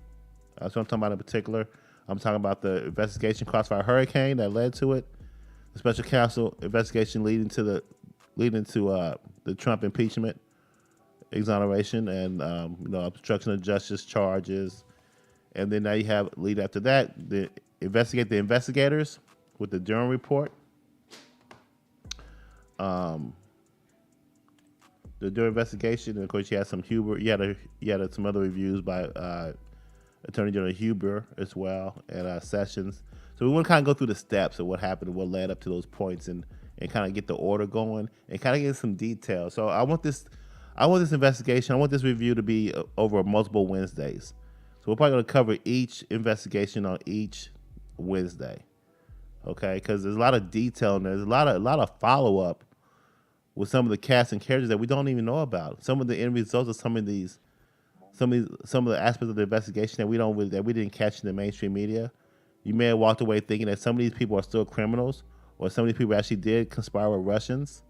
Speaker 1: That's what I'm talking about in particular. I'm talking about the investigation Crossfire Hurricane that led to it, the special counsel investigation leading to the Trump impeachment, exoneration, and obstruction of justice charges. And then now you have, lead after that, the investigators with the Durham report. The Durham investigation, and of course you had some Huber. You had some other reviews by Attorney General Huber as well, and Sessions. So we want to kind of go through the steps of what happened and what led up to those points, and kind of get the order going and kind of get some detail. So I want this investigation, I want this review to be over multiple Wednesdays. So we're probably going to cover each investigation on each Wednesday, okay? Because there's a lot of detail and there's a lot of follow up with some of the cast and characters that we don't even know about. Some of the end results of some of the aspects of the investigation that we didn't catch in the mainstream media. You may have walked away thinking that some of these people are still criminals, or some of these people actually did conspire with Russians,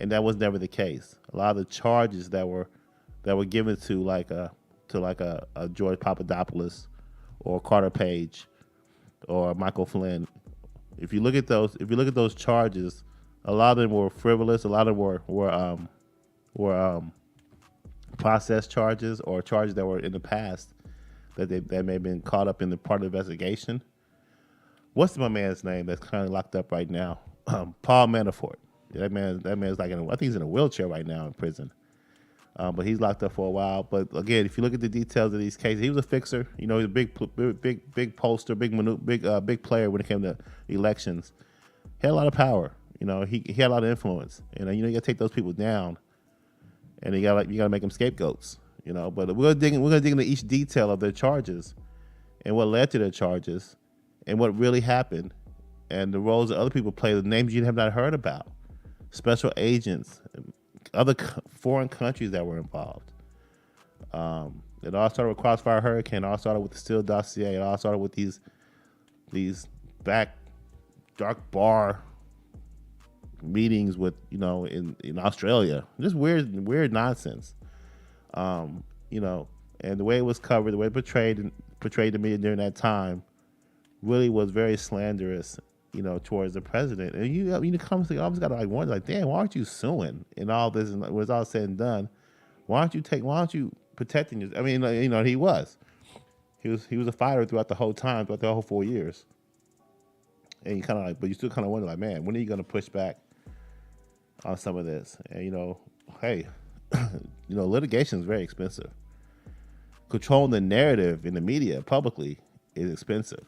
Speaker 1: and that was never the case. A lot of the charges that were given to like a George Papadopoulos or Carter Page or Michael Flynn, if you look at those charges, a lot of them were frivolous. A lot of them were process charges, or charges that were in the past that may have been caught up in the part of the investigation. What's my man's name that's kind of locked up right now? Paul Manafort. That man's like I think he's in a wheelchair right now in prison. But he's locked up for a while. But again, if you look at the details of these cases, he was a fixer. He's a big pollster, big player when it came to elections. He had a lot of power. He had a lot of influence. You got to take those people down, and you got to make them scapegoats. But we're gonna dig into each detail of their charges, and what led to their charges, and what really happened, and the roles that other people play, the names you have not heard about, special agents, other foreign countries that were involved. It all started with Crossfire Hurricane. It all started with the Steele dossier. It all started with these back dark bar meetings with in Australia. Just weird nonsense. And the way it was covered, the way it portrayed the media during that time, really was very slanderous, towards the president. And you almost got to wonder, damn, why aren't you suing in all this? And when it's all said and done, why aren't you protecting your? I mean, he was a fighter throughout the whole time, throughout the whole 4 years. And but you still kind of wonder, man, when are you going to push back on some of this? And hey, litigation is very expensive. Controlling the narrative in the media publicly is expensive.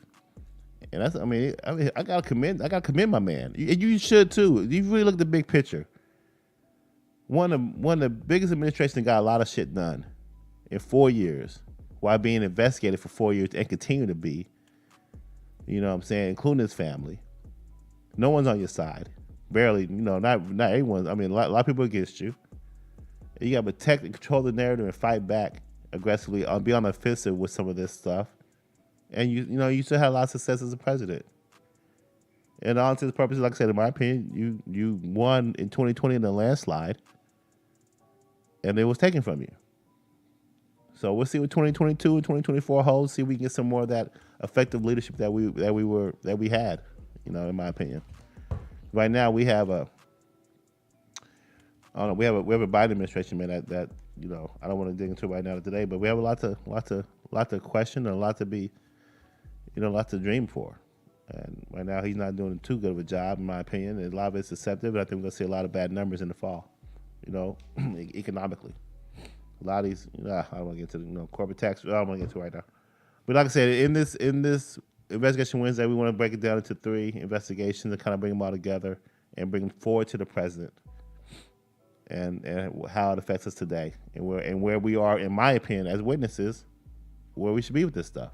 Speaker 1: And that's, I gotta commend my man. You should too. You really look at the big picture. One of the biggest administrations that got a lot of shit done in 4 years, while being investigated for 4 years and continue to be. You know what I'm saying, including his family. No one's on your side. Barely, not everyone. A lot of people against you. You got to protect and control the narrative and fight back aggressively, be on the offensive with some of this stuff. And you still had a lot of success as a president. And all intents and purposes, like I said, in my opinion, you won in 2020 in a landslide, and it was taken from you. So we'll see what 2022 and 2024 holds. See if we can get some more of that effective leadership that we had. In my opinion, right now we have a Biden administration, man. That I don't want to dig into right now today, but we have a lot to question and a lot to be, a lot to dream for. And right now he's not doing too good of a job, in my opinion. And a lot of it's deceptive, but I think we're gonna see a lot of bad numbers in the fall, economically. A lot of these, I don't want to get to the corporate tax. I don't want to get to it right now. But like I said, in this investigation Wednesday, we want to break it down into 3 investigations and kind of bring them all together and bring them forward to the president and how it affects us today and where we are, in my opinion, as witnesses, where we should be with this stuff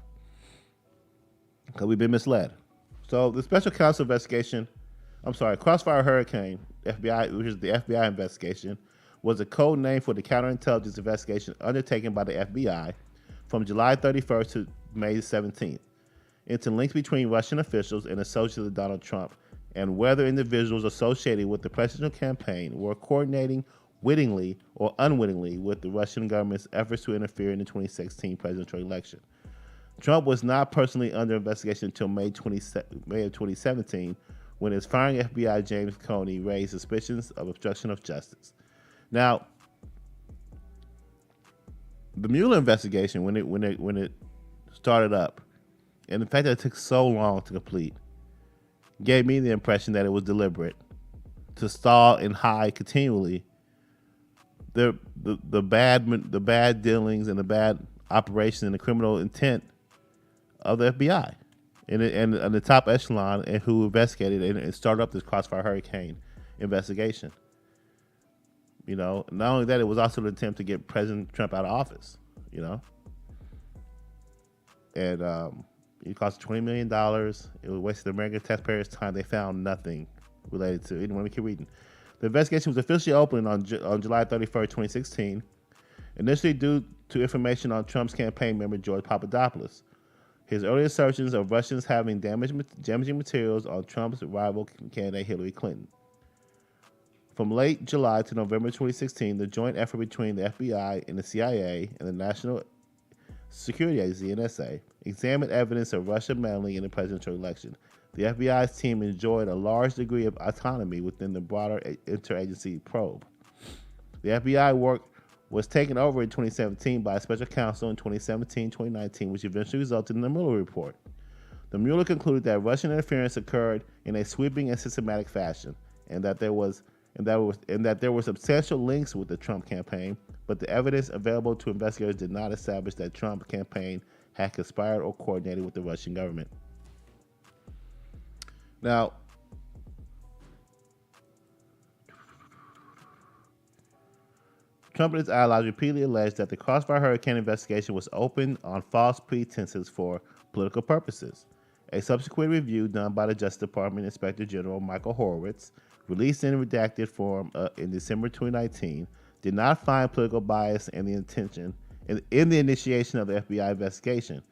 Speaker 1: because we've been misled. So the special counsel investigation, Crossfire Hurricane FBI, which is the FBI investigation, was a code name for the counterintelligence investigation undertaken by the FBI from July 31st to May 17th into links between Russian officials and associates of Donald Trump and whether individuals associated with the presidential campaign were coordinating wittingly or unwittingly with the Russian government's efforts to interfere in the 2016 presidential election. Trump was not personally under investigation until May of 2017, when his firing FBI James Comey raised suspicions of obstruction of justice. Now, the Mueller investigation, when it started up, and the fact that it took so long to complete, gave me the impression that it was deliberate to stall and hide continually the bad dealings and the bad operation and the criminal intent of the FBI and the top echelon and who investigated and started up this Crossfire Hurricane investigation. Not only that, it was also an attempt to get President Trump out of office. And it cost $20 million. It was wasted American taxpayers' time. They found nothing related to it. Let me keep reading. The investigation was officially opened on July 31st, 2016, initially due to information on Trump's campaign member George Papadopoulos. His early assertions of Russians having damaging materials on Trump's rival candidate Hillary Clinton. From late July to November 2016, the joint effort between the FBI and the CIA and the National Security Agency, NSA, examined evidence of Russian meddling in the presidential election. The FBI's team enjoyed a large degree of autonomy within the broader interagency probe. The FBI work was taken over in 2017 by a special counsel in 2017-2019, which eventually resulted in the Mueller report. The Mueller concluded that Russian interference occurred in a sweeping and systematic fashion, and that there were substantial links with the Trump campaign, but the evidence available to investigators did not establish that Trump campaign had conspired or coordinated with the Russian government. Now, Trump and his allies repeatedly alleged that the Crossfire Hurricane investigation was opened on false pretenses for political purposes. A subsequent review done by the Justice Department Inspector General Michael Horowitz, released in redacted form in December 2019, did not find political bias in the initiation of the FBI investigation.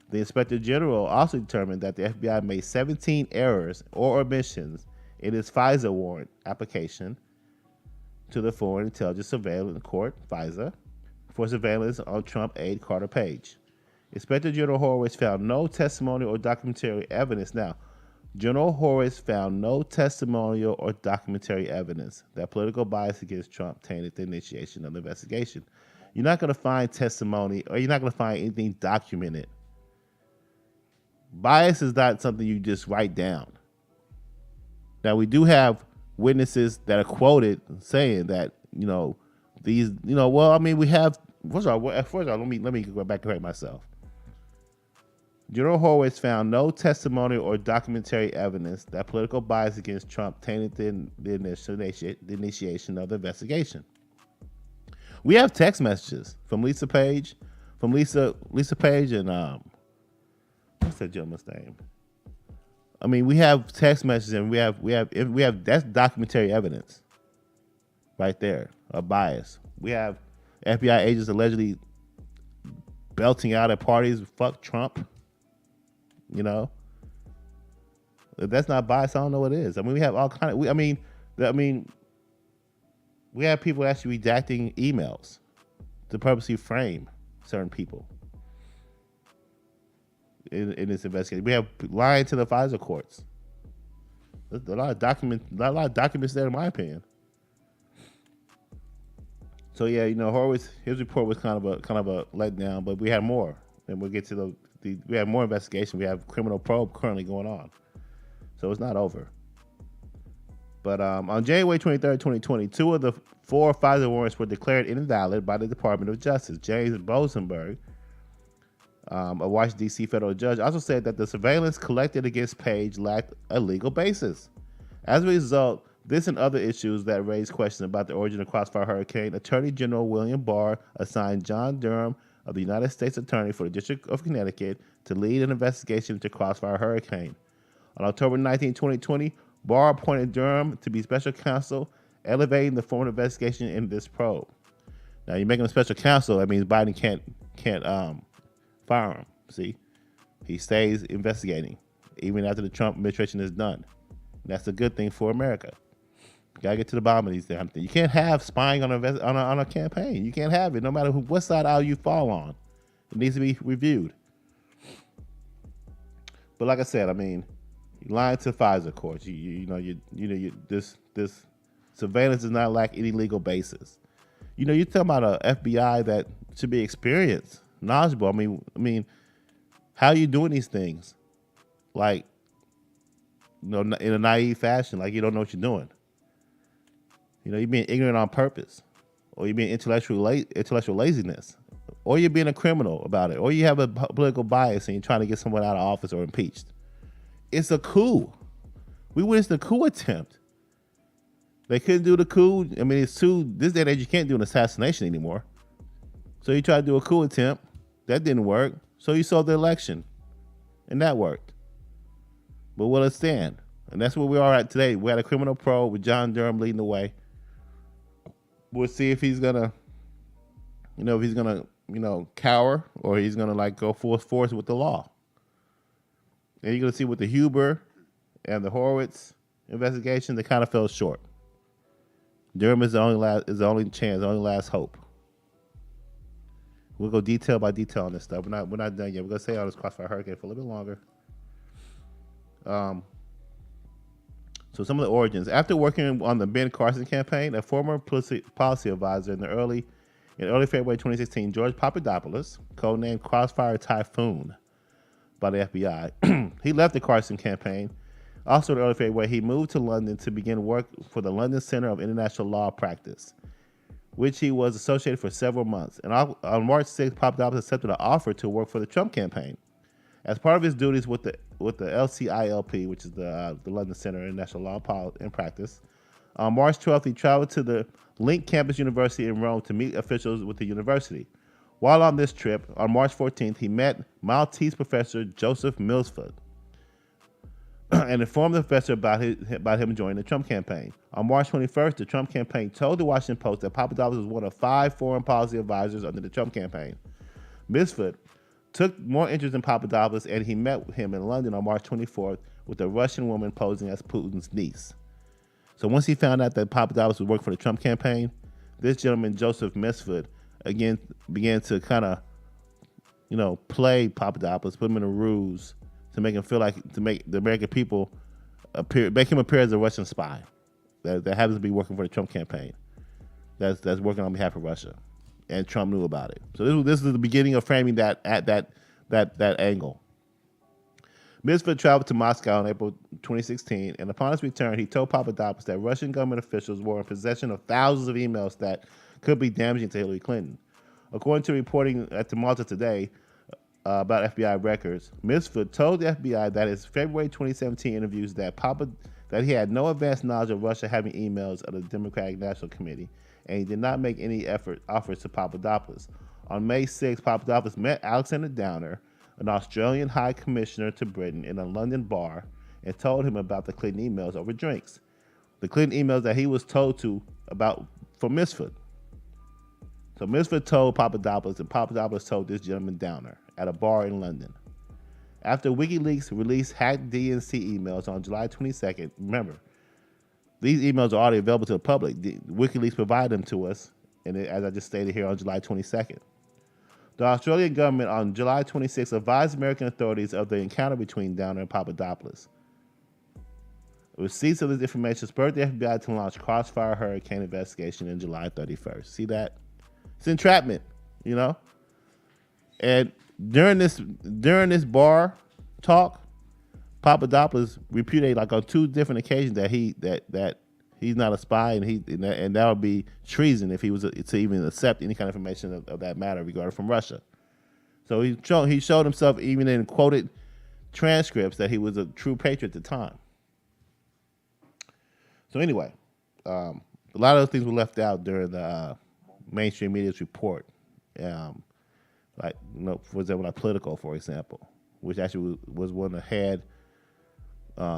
Speaker 1: The Inspector General also determined that the FBI made 17 errors or omissions in its FISA warrant application to the Foreign Intelligence Surveillance Court, FISA, for surveillance on Trump aide Carter Page. Inspector General Horowitz found no testimonial or documentary evidence. Now, General Horowitz found no testimonial or documentary evidence that political bias against Trump tainted the initiation of the investigation. You're not going to find testimony, or you're not going to find anything documented. Bias is not something you just write down. Now, we do have witnesses that are quoted saying that, we have, first of all, let me go back and correct myself. General Horowitz found no testimonial or documentary evidence that political bias against Trump tainted the initiation of the investigation. We have text messages from Lisa Page, and what's that gentleman's name? I mean, we have text messages, and we have that's documentary evidence right there of bias. We have FBI agents allegedly belting out at parties, "Fuck Trump." If that's not bias, I don't know what is. I mean, we have all kind of. We have people actually redacting emails to purposely frame certain people in this investigation. We have lying to the FISA courts. There's a lot of documents there, in my opinion. So yeah, Horowitz, his report was kind of a letdown, but we had more, and we'll get to we have more investigation. We have criminal probe currently going on, so it's not over. But on January 23rd, 2020, two of the four FISA warrants were declared invalid by the Department of Justice. James Bosenberg, a Washington, D.C. federal judge, also said that the surveillance collected against Page lacked a legal basis. As a result, this and other issues that raised questions about the origin of Crossfire Hurricane, Attorney General William Barr assigned John Durham of the United States Attorney for the District of Connecticut to lead an investigation into Crossfire Hurricane. On October 19, 2020, Barr appointed Durham to be special counsel, elevating the formal investigation in this probe. Now, you make him a special counsel, that means Biden can't fire him. See, he stays investigating even after the Trump administration is done. And that's a good thing for America. You gotta get to the bottom of these damn things. You can't have spying on a campaign. You can't have it, no matter what side aisle you fall on. It needs to be reviewed. But like I said, I mean, you lying to FISA courts. This surveillance does not lack any legal basis. You're talking about a FBI that should be experienced, knowledgeable. I mean, how are you doing these things? Like, in a naive fashion, like you don't know what you're doing. You're being ignorant on purpose, or you're being intellectual laziness, or you're being a criminal about it, or you have a political bias and you're trying to get someone out of office or impeached. It's a coup. We witnessed a coup attempt. They couldn't do the coup. I mean, it's this day and age, you can't do an assassination anymore. So you tried to do a coup attempt. That didn't work. So you sold the election. And that worked. But will it stand? And that's where we are at today. We had a criminal probe with John Durham leading the way. We'll see if he's gonna, cower, or he's gonna go full force with the law. And you're gonna see with the Huber and the Horowitz investigation, they kind of fell short. Durham is the only last hope. We'll go detail by detail on this stuff. We're not done yet. We're gonna stay on this Crossfire Hurricane for a little bit longer. So some of the origins. After working on the Ben Carson campaign, a former policy advisor in early February 2016, George Papadopoulos, codenamed Crossfire Typhoon by the FBI, he left the Carson campaign. Also in early February, he moved to London to begin work for the London Center of International Law Practice, which he was associated for several months. And on March 6th, Papadopoulos accepted an offer to work for the Trump campaign. As part of his duties with the LCILP, which is the London Center of International Law and Practice, on March 12th, he traveled to the Link Campus University in Rome to meet officials with the university. While on this trip, on March 14th, he met Maltese professor Joseph Milsford and informed the professor about him joining the Trump campaign. On March 21st, the Trump campaign told the Washington Post that Papadopoulos was one of 5 foreign policy advisors under the Trump campaign. Milsford took more interest in Papadopoulos, and he met him in London on March 24th with a Russian woman posing as Putin's niece. So once he found out that Papadopoulos would work for the Trump campaign, this gentleman, Joseph Milsford, again began to kind of, play Papadopoulos, put him in a ruse to make him feel to make the American people make him appear as a Russian spy that happens to be working for the Trump campaign, that's working on behalf of Russia. And Trump knew about it. So this is the beginning of framing that angle. Milsford traveled to Moscow in April 2016, and upon his return, he told Papadopoulos that Russian government officials were in possession of thousands of emails that could be damaging to Hillary Clinton. According to reporting at the Malta Today about FBI records, Milsford told the FBI that his February 2017 interviews that he had no advanced knowledge of Russia having emails of the Democratic National Committee, and he did not make any offers to Papadopoulos. On May 6, Papadopoulos met Alexander Downer, an Australian High Commissioner to Britain, in a London bar and told him about the Clinton emails over drinks. The Clinton emails that he was told about from Milsford. So Milsford told Papadopoulos, and Papadopoulos told this gentleman Downer at a bar in London. After WikiLeaks released hacked DNC emails on July 22nd, remember, these emails are already available to the public. WikiLeaks provided them to us, and as I just stated here, on July 22nd. The Australian government on July 26th advised American authorities of the encounter between Downer and Papadopoulos. Receipts of this information spurred the FBI to launch Crossfire Hurricane investigation in July 31st. See that? It's entrapment, And during this bar talk, Papadopoulos repudiated on 2 different occasions that he's not a spy, and that would be treason if he was to even accept any kind of information of that matter regarding from Russia. So he showed himself even in quoted transcripts that he was a true patriot at the time. So anyway, a lot of those things were left out during the mainstream media's report, like for example, like Politico, for example, which actually was one that had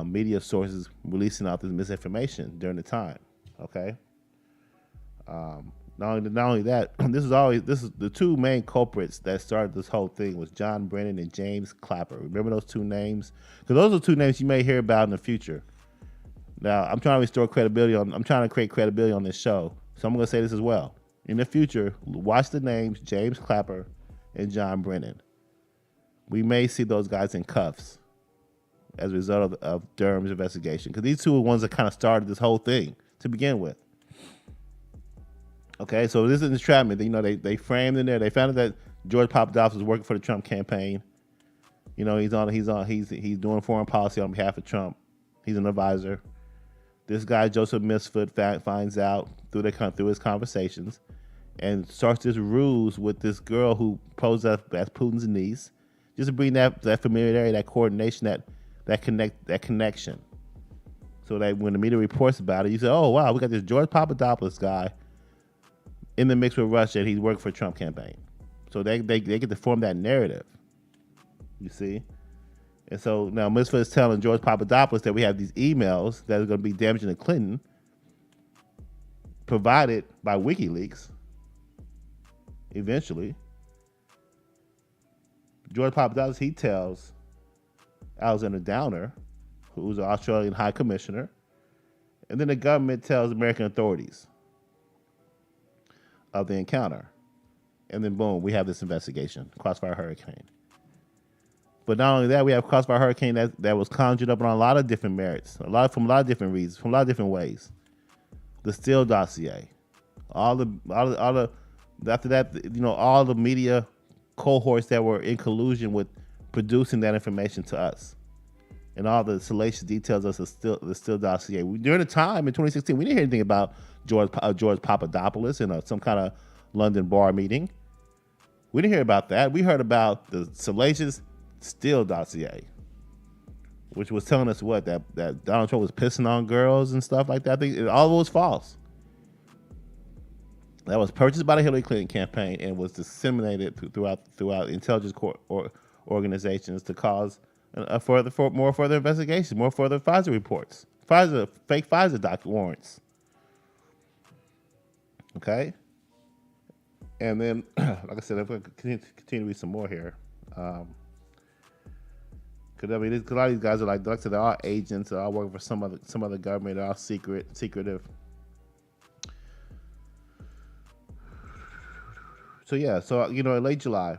Speaker 1: media sources releasing out this misinformation during the time. Okay. Not only that, this is the two main culprits that started this whole thing was John Brennan and James Clapper. Remember those two names? Because those are two names you may hear about in the future. Now, I'm trying to restore credibility I'm trying to create credibility on this show. So I'm going to say this as well. In the future, watch the names James Clapper and John Brennan. We may see those guys in cuffs as a result of Durham's investigation. Because these two are the ones that kind of started this whole thing to begin with. Okay, so this is entrapment. They framed in there. They found out that George Papadopoulos was working for the Trump campaign. He's doing foreign policy on behalf of Trump. He's an advisor. This guy Joseph Misfit finds out through his conversations, and starts this ruse with this girl who posed as Putin's niece, just to bring that familiarity, that coordination, that connection. So that when the media reports about it, you say, "Oh wow, we got this George Papadopoulos guy in the mix with Russia, and he's working for the Trump campaign." So they get to form that narrative. You see? And so now Misfit is telling George Papadopoulos that we have these emails that are going to be damaging to Clinton, provided by WikiLeaks. Eventually, George Papadopoulos, he tells Alexander Downer, who's an Australian High Commissioner, and then the government tells American authorities of the encounter. And then boom, we have this investigation, Crossfire Hurricane. But not only that, we have Crossfire Hurricane that was conjured up on a lot of different merits, from a lot of different reasons, from a lot of different ways. The Steele dossier, all the after that, all the media cohorts that were in collusion with producing that information to us, and all the salacious details of the Steele dossier. During the time in 2016, we didn't hear anything about George Papadopoulos in some kind of London bar meeting. We didn't hear about that. We heard about the salacious Steele dossier, which was telling us that Donald Trump was pissing on girls and stuff like that. I think all of it was false. That was purchased by the Hillary Clinton campaign and was disseminated throughout intelligence organizations to cause more further investigation, more further FISA reports, fake FISA warrants. Okay, and then like I said, I'm going to continue to read some more here. Because a lot of these guys are like I said, they're all agents. They're all working for some other government. They're all secretive. So yeah, in late July,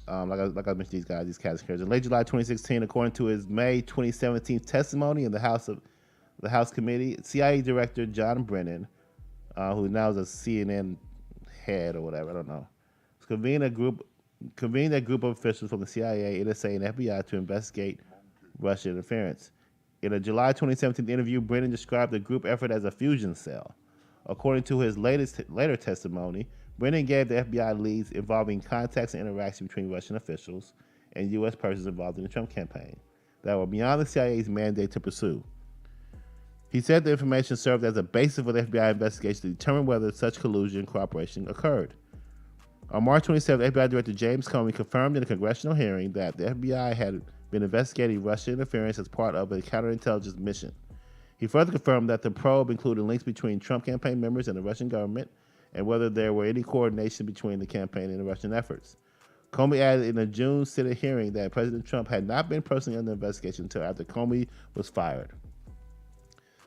Speaker 1: like I mentioned, these cast characters. In late July 2016, according to his May 2017 testimony in the House Committee, CIA Director John Brennan, who now is a CNN head or whatever, I don't know, convened a group of officials from the CIA, NSA, and FBI to investigate Russian interference. In a July 2017 interview, Brennan described the group effort as a fusion cell. According to his later testimony, Brennan gave the FBI leads involving contacts and interaction between Russian officials and U.S. persons involved in the Trump campaign that were beyond the CIA's mandate to pursue. He said the information served as a basis for the FBI investigation to determine whether such collusion and cooperation occurred. On March 27, FBI Director James Comey confirmed in a congressional hearing that the FBI had been investigating Russian interference as part of a counterintelligence mission. He further confirmed that the probe included links between Trump campaign members and the Russian government, and whether there were any coordination between the campaign and the Russian efforts. Comey added in a June Senate hearing that President Trump had not been personally under investigation until after Comey was fired.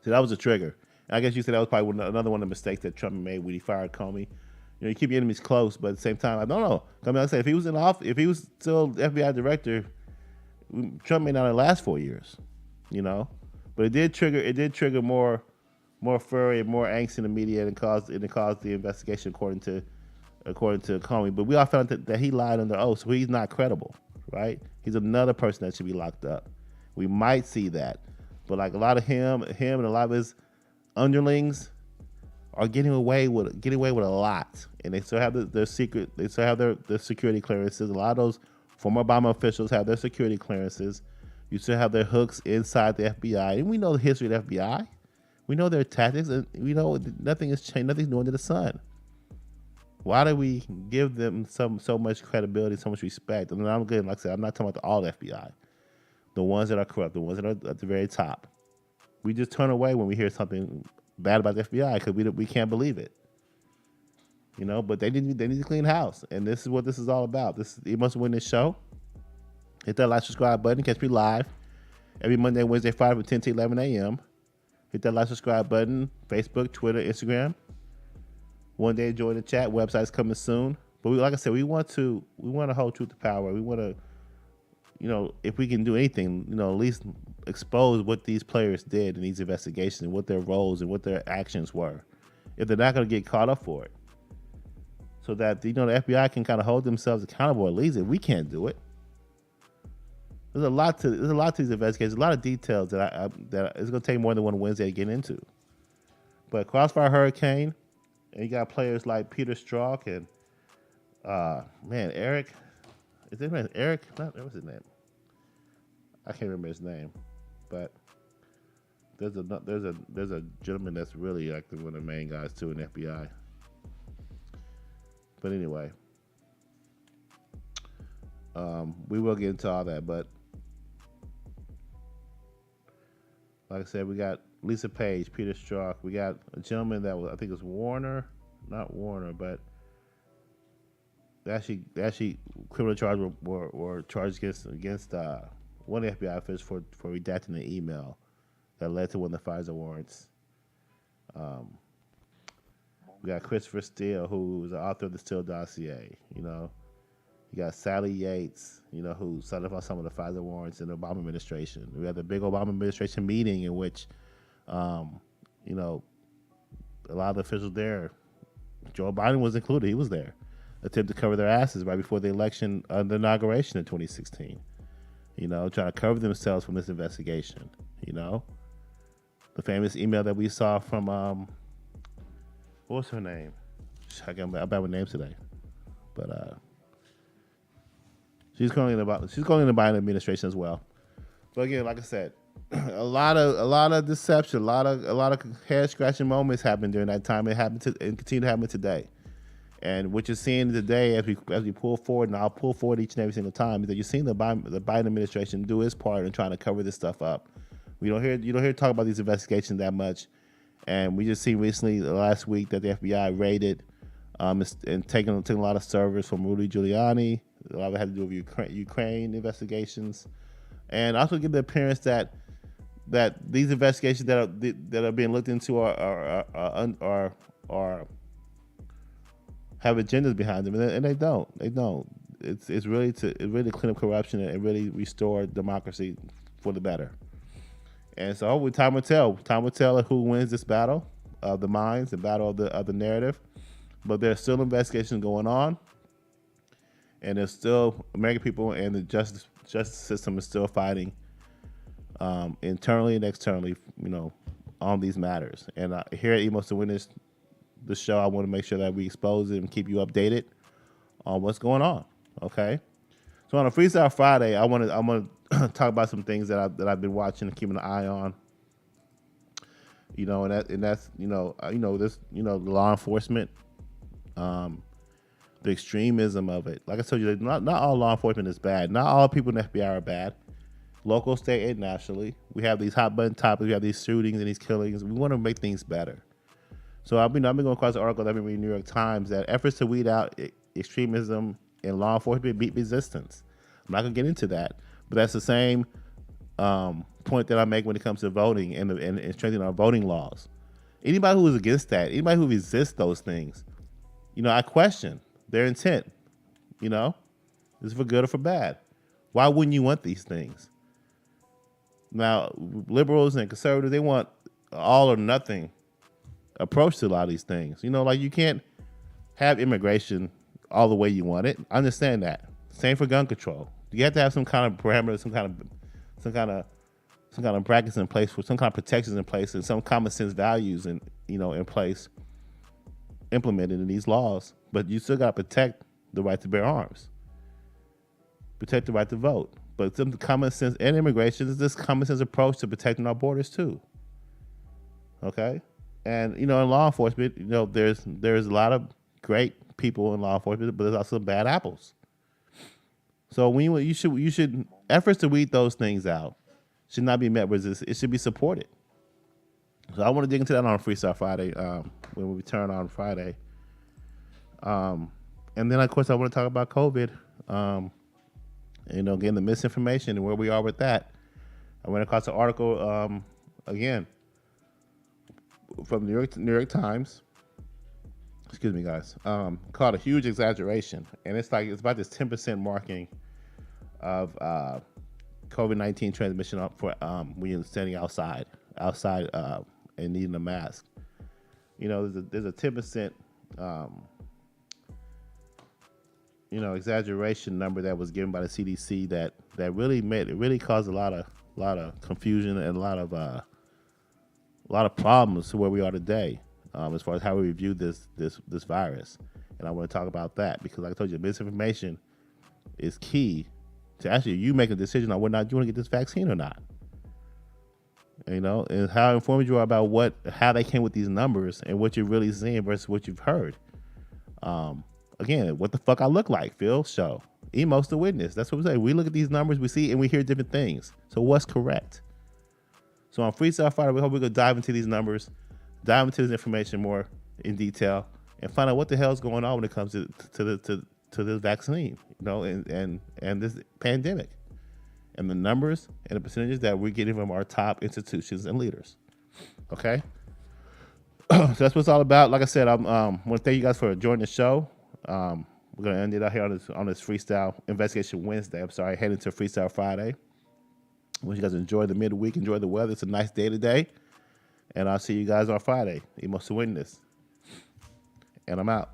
Speaker 1: So that was a trigger. And I guess you said that was probably another one of the mistakes that Trump made when he fired Comey. You keep your enemies close, but at the same time, I don't know. I mean, like I said, if he was in office, if he was still FBI director, Trump may not have lasted 4 years, But it did trigger more fury and more angst in the media, and it caused the investigation according to Comey. But we all found that he lied under oath, so he's not credible, right? He's another person that should be locked up. We might see that, but like a lot of him and a lot of his underlings are getting away with a lot, and they still have their secret. They still have their security clearances. A lot of those former Obama officials have their security clearances. You still have their hooks inside the FBI, and we know the history of the FBI. We know their tactics, and we know nothing has changed. Nothing's new under the sun. Why do we give them so much credibility, so much respect? I mean, I'm good. Like I said, I'm not talking about all the FBI, the ones that are corrupt, the ones that are at the very top. We just turn away when we hear something bad about the FBI because we can't believe it. But they need to clean house, and this is what this is all about. You must win this show. Hit that like, subscribe button. Catch me live every Monday, Wednesday, Friday from 10 to 11 a.m. Hit that like, subscribe button. Facebook, Twitter, Instagram. One day, join the chat. Website's coming soon. But like I said, we want to hold truth to power. We want to, if we can do anything, at least expose what these players did in these investigations and what their roles and what their actions were. If they're not going to get caught up for it. So that, the FBI can kind of hold themselves accountable, at least if we can't do it. There's a lot to these investigations, a lot of details that it's going to take more than one Wednesday to get into. But Crossfire Hurricane, and you got players like Peter Strzok and Eric. Is his name Eric? What's his name? I can't remember his name, but there's a gentleman that's really like one of the main guys too in the FBI. But anyway, we will get into all that, but. Like I said, we got Lisa Page, Peter Strzok. We got a gentleman that was, I think it was Warner, not Warner, but actually criminal charges were charged against one FBI official for redacting an email that led to one of the FISA warrants. We got Christopher Steele, who was the author of the Steele dossier. You got Sally Yates, who signed up on some of the FISA warrants in the Obama administration. We had the big Obama administration meeting in which, a lot of the officials there, Joe Biden was included. He was there, attempted to cover their asses right before the election, the inauguration in 2016. Trying to cover themselves from this investigation. The famous email that we saw from, what was her name? I'm bad with names today, but. She's going in the Biden administration as well. But again, like I said, a lot of deception, a lot of head scratching moments happened during that time. It happened and continue to happen today. And what you're seeing today, as we pull forward, and I'll pull forward each and every single time, is that you're seeing the Biden administration do its part in trying to cover this stuff up. You don't hear talk about these investigations that much. And we just seen recently, last week, that the FBI raided and taking a lot of servers from Rudy Giuliani. A lot of it had to do with Ukraine investigations, and also give the appearance that these investigations that are being looked into are have agendas behind them, and they don't. It's really to clean up corruption and really restore democracy for the better. And so hopefully time will tell. Time will tell who wins this battle of the minds, the battle of the narrative. But there's still investigations going on. And there's still American people, and the justice system is still fighting internally and externally, on these matters. And here at Emos to Witness, the show, I want to make sure that we expose it and keep you updated on what's going on. Okay. So on a Freestyle Friday, I'm gonna talk about some things that I've been watching and keeping an eye on. And that's this the law enforcement. The extremism of it. Like I told you, not all law enforcement is bad. Not all people in the FBI are bad. Local, state, and nationally. We have these hot button topics. We have these shootings and these killings. We want to make things better. So I've been going across the article that I've been reading in the New York Times that efforts to weed out extremism in law enforcement beat resistance. I'm not going to get into that, but that's the same point that I make when it comes to voting and strengthening our voting laws. Anybody who is against that, anybody who resists those things, I question their intent. Is it for good or for bad? Why wouldn't you want these things? Now, liberals and conservatives, they want all or nothing approach to a lot of these things. Like you can't have immigration all the way you want it. I understand that. Same for gun control. You have to have some kind of parameters, some kind some kind of brackets in place, with some kind of protections in place, and some common sense values in place, implemented in these laws. But you still got to protect the right to bear arms, protect the right to vote. But some common sense and immigration is this common sense approach to protecting our borders too. Okay, and in law enforcement, there's a lot of great people in law enforcement, but there's also bad apples. So you should efforts to weed those things out should not be met with resistance. It should be supported. So I want to dig into that on Freestyle Friday when we return on Friday. And then of course I want to talk about COVID. Getting the misinformation and where we are with that. I went across an article again from New York Times. Excuse me, guys. Called "A Huge Exaggeration," and it's about this 10% marking of COVID-19 transmission for when you're standing outside and needing a mask. There's a 10% exaggeration number that was given by the CDC that really caused a lot of confusion and a lot of problems to where we are today, as far as how we review this virus. And I want to talk about that because, like I told you, misinformation is key to actually you make a decision on whether or not you want to get this vaccine or not. And how informed you are about how they came with these numbers and what you're really seeing versus what you've heard. Again, what the fuck I look like, Phil? Show. Emo's the witness. That's what we say. We look at these numbers, we see, and we hear different things. So what's correct? So on Freestyle Friday, we hope we could dive into these numbers, dive into this information more in detail, and find out what the hell is going on when it comes to this vaccine, and this pandemic, and the numbers and the percentages that we're getting from our top institutions and leaders. Okay? So that's what it's all about. Like I said, I want to thank you guys for joining the show. We're gonna end it out here on this Freestyle Investigation Wednesday. I'm sorry, heading to Freestyle Friday. I wish you guys enjoy the midweek, enjoy the weather. It's a nice day today, and I'll see you guys on Friday. You must win this, and I'm out.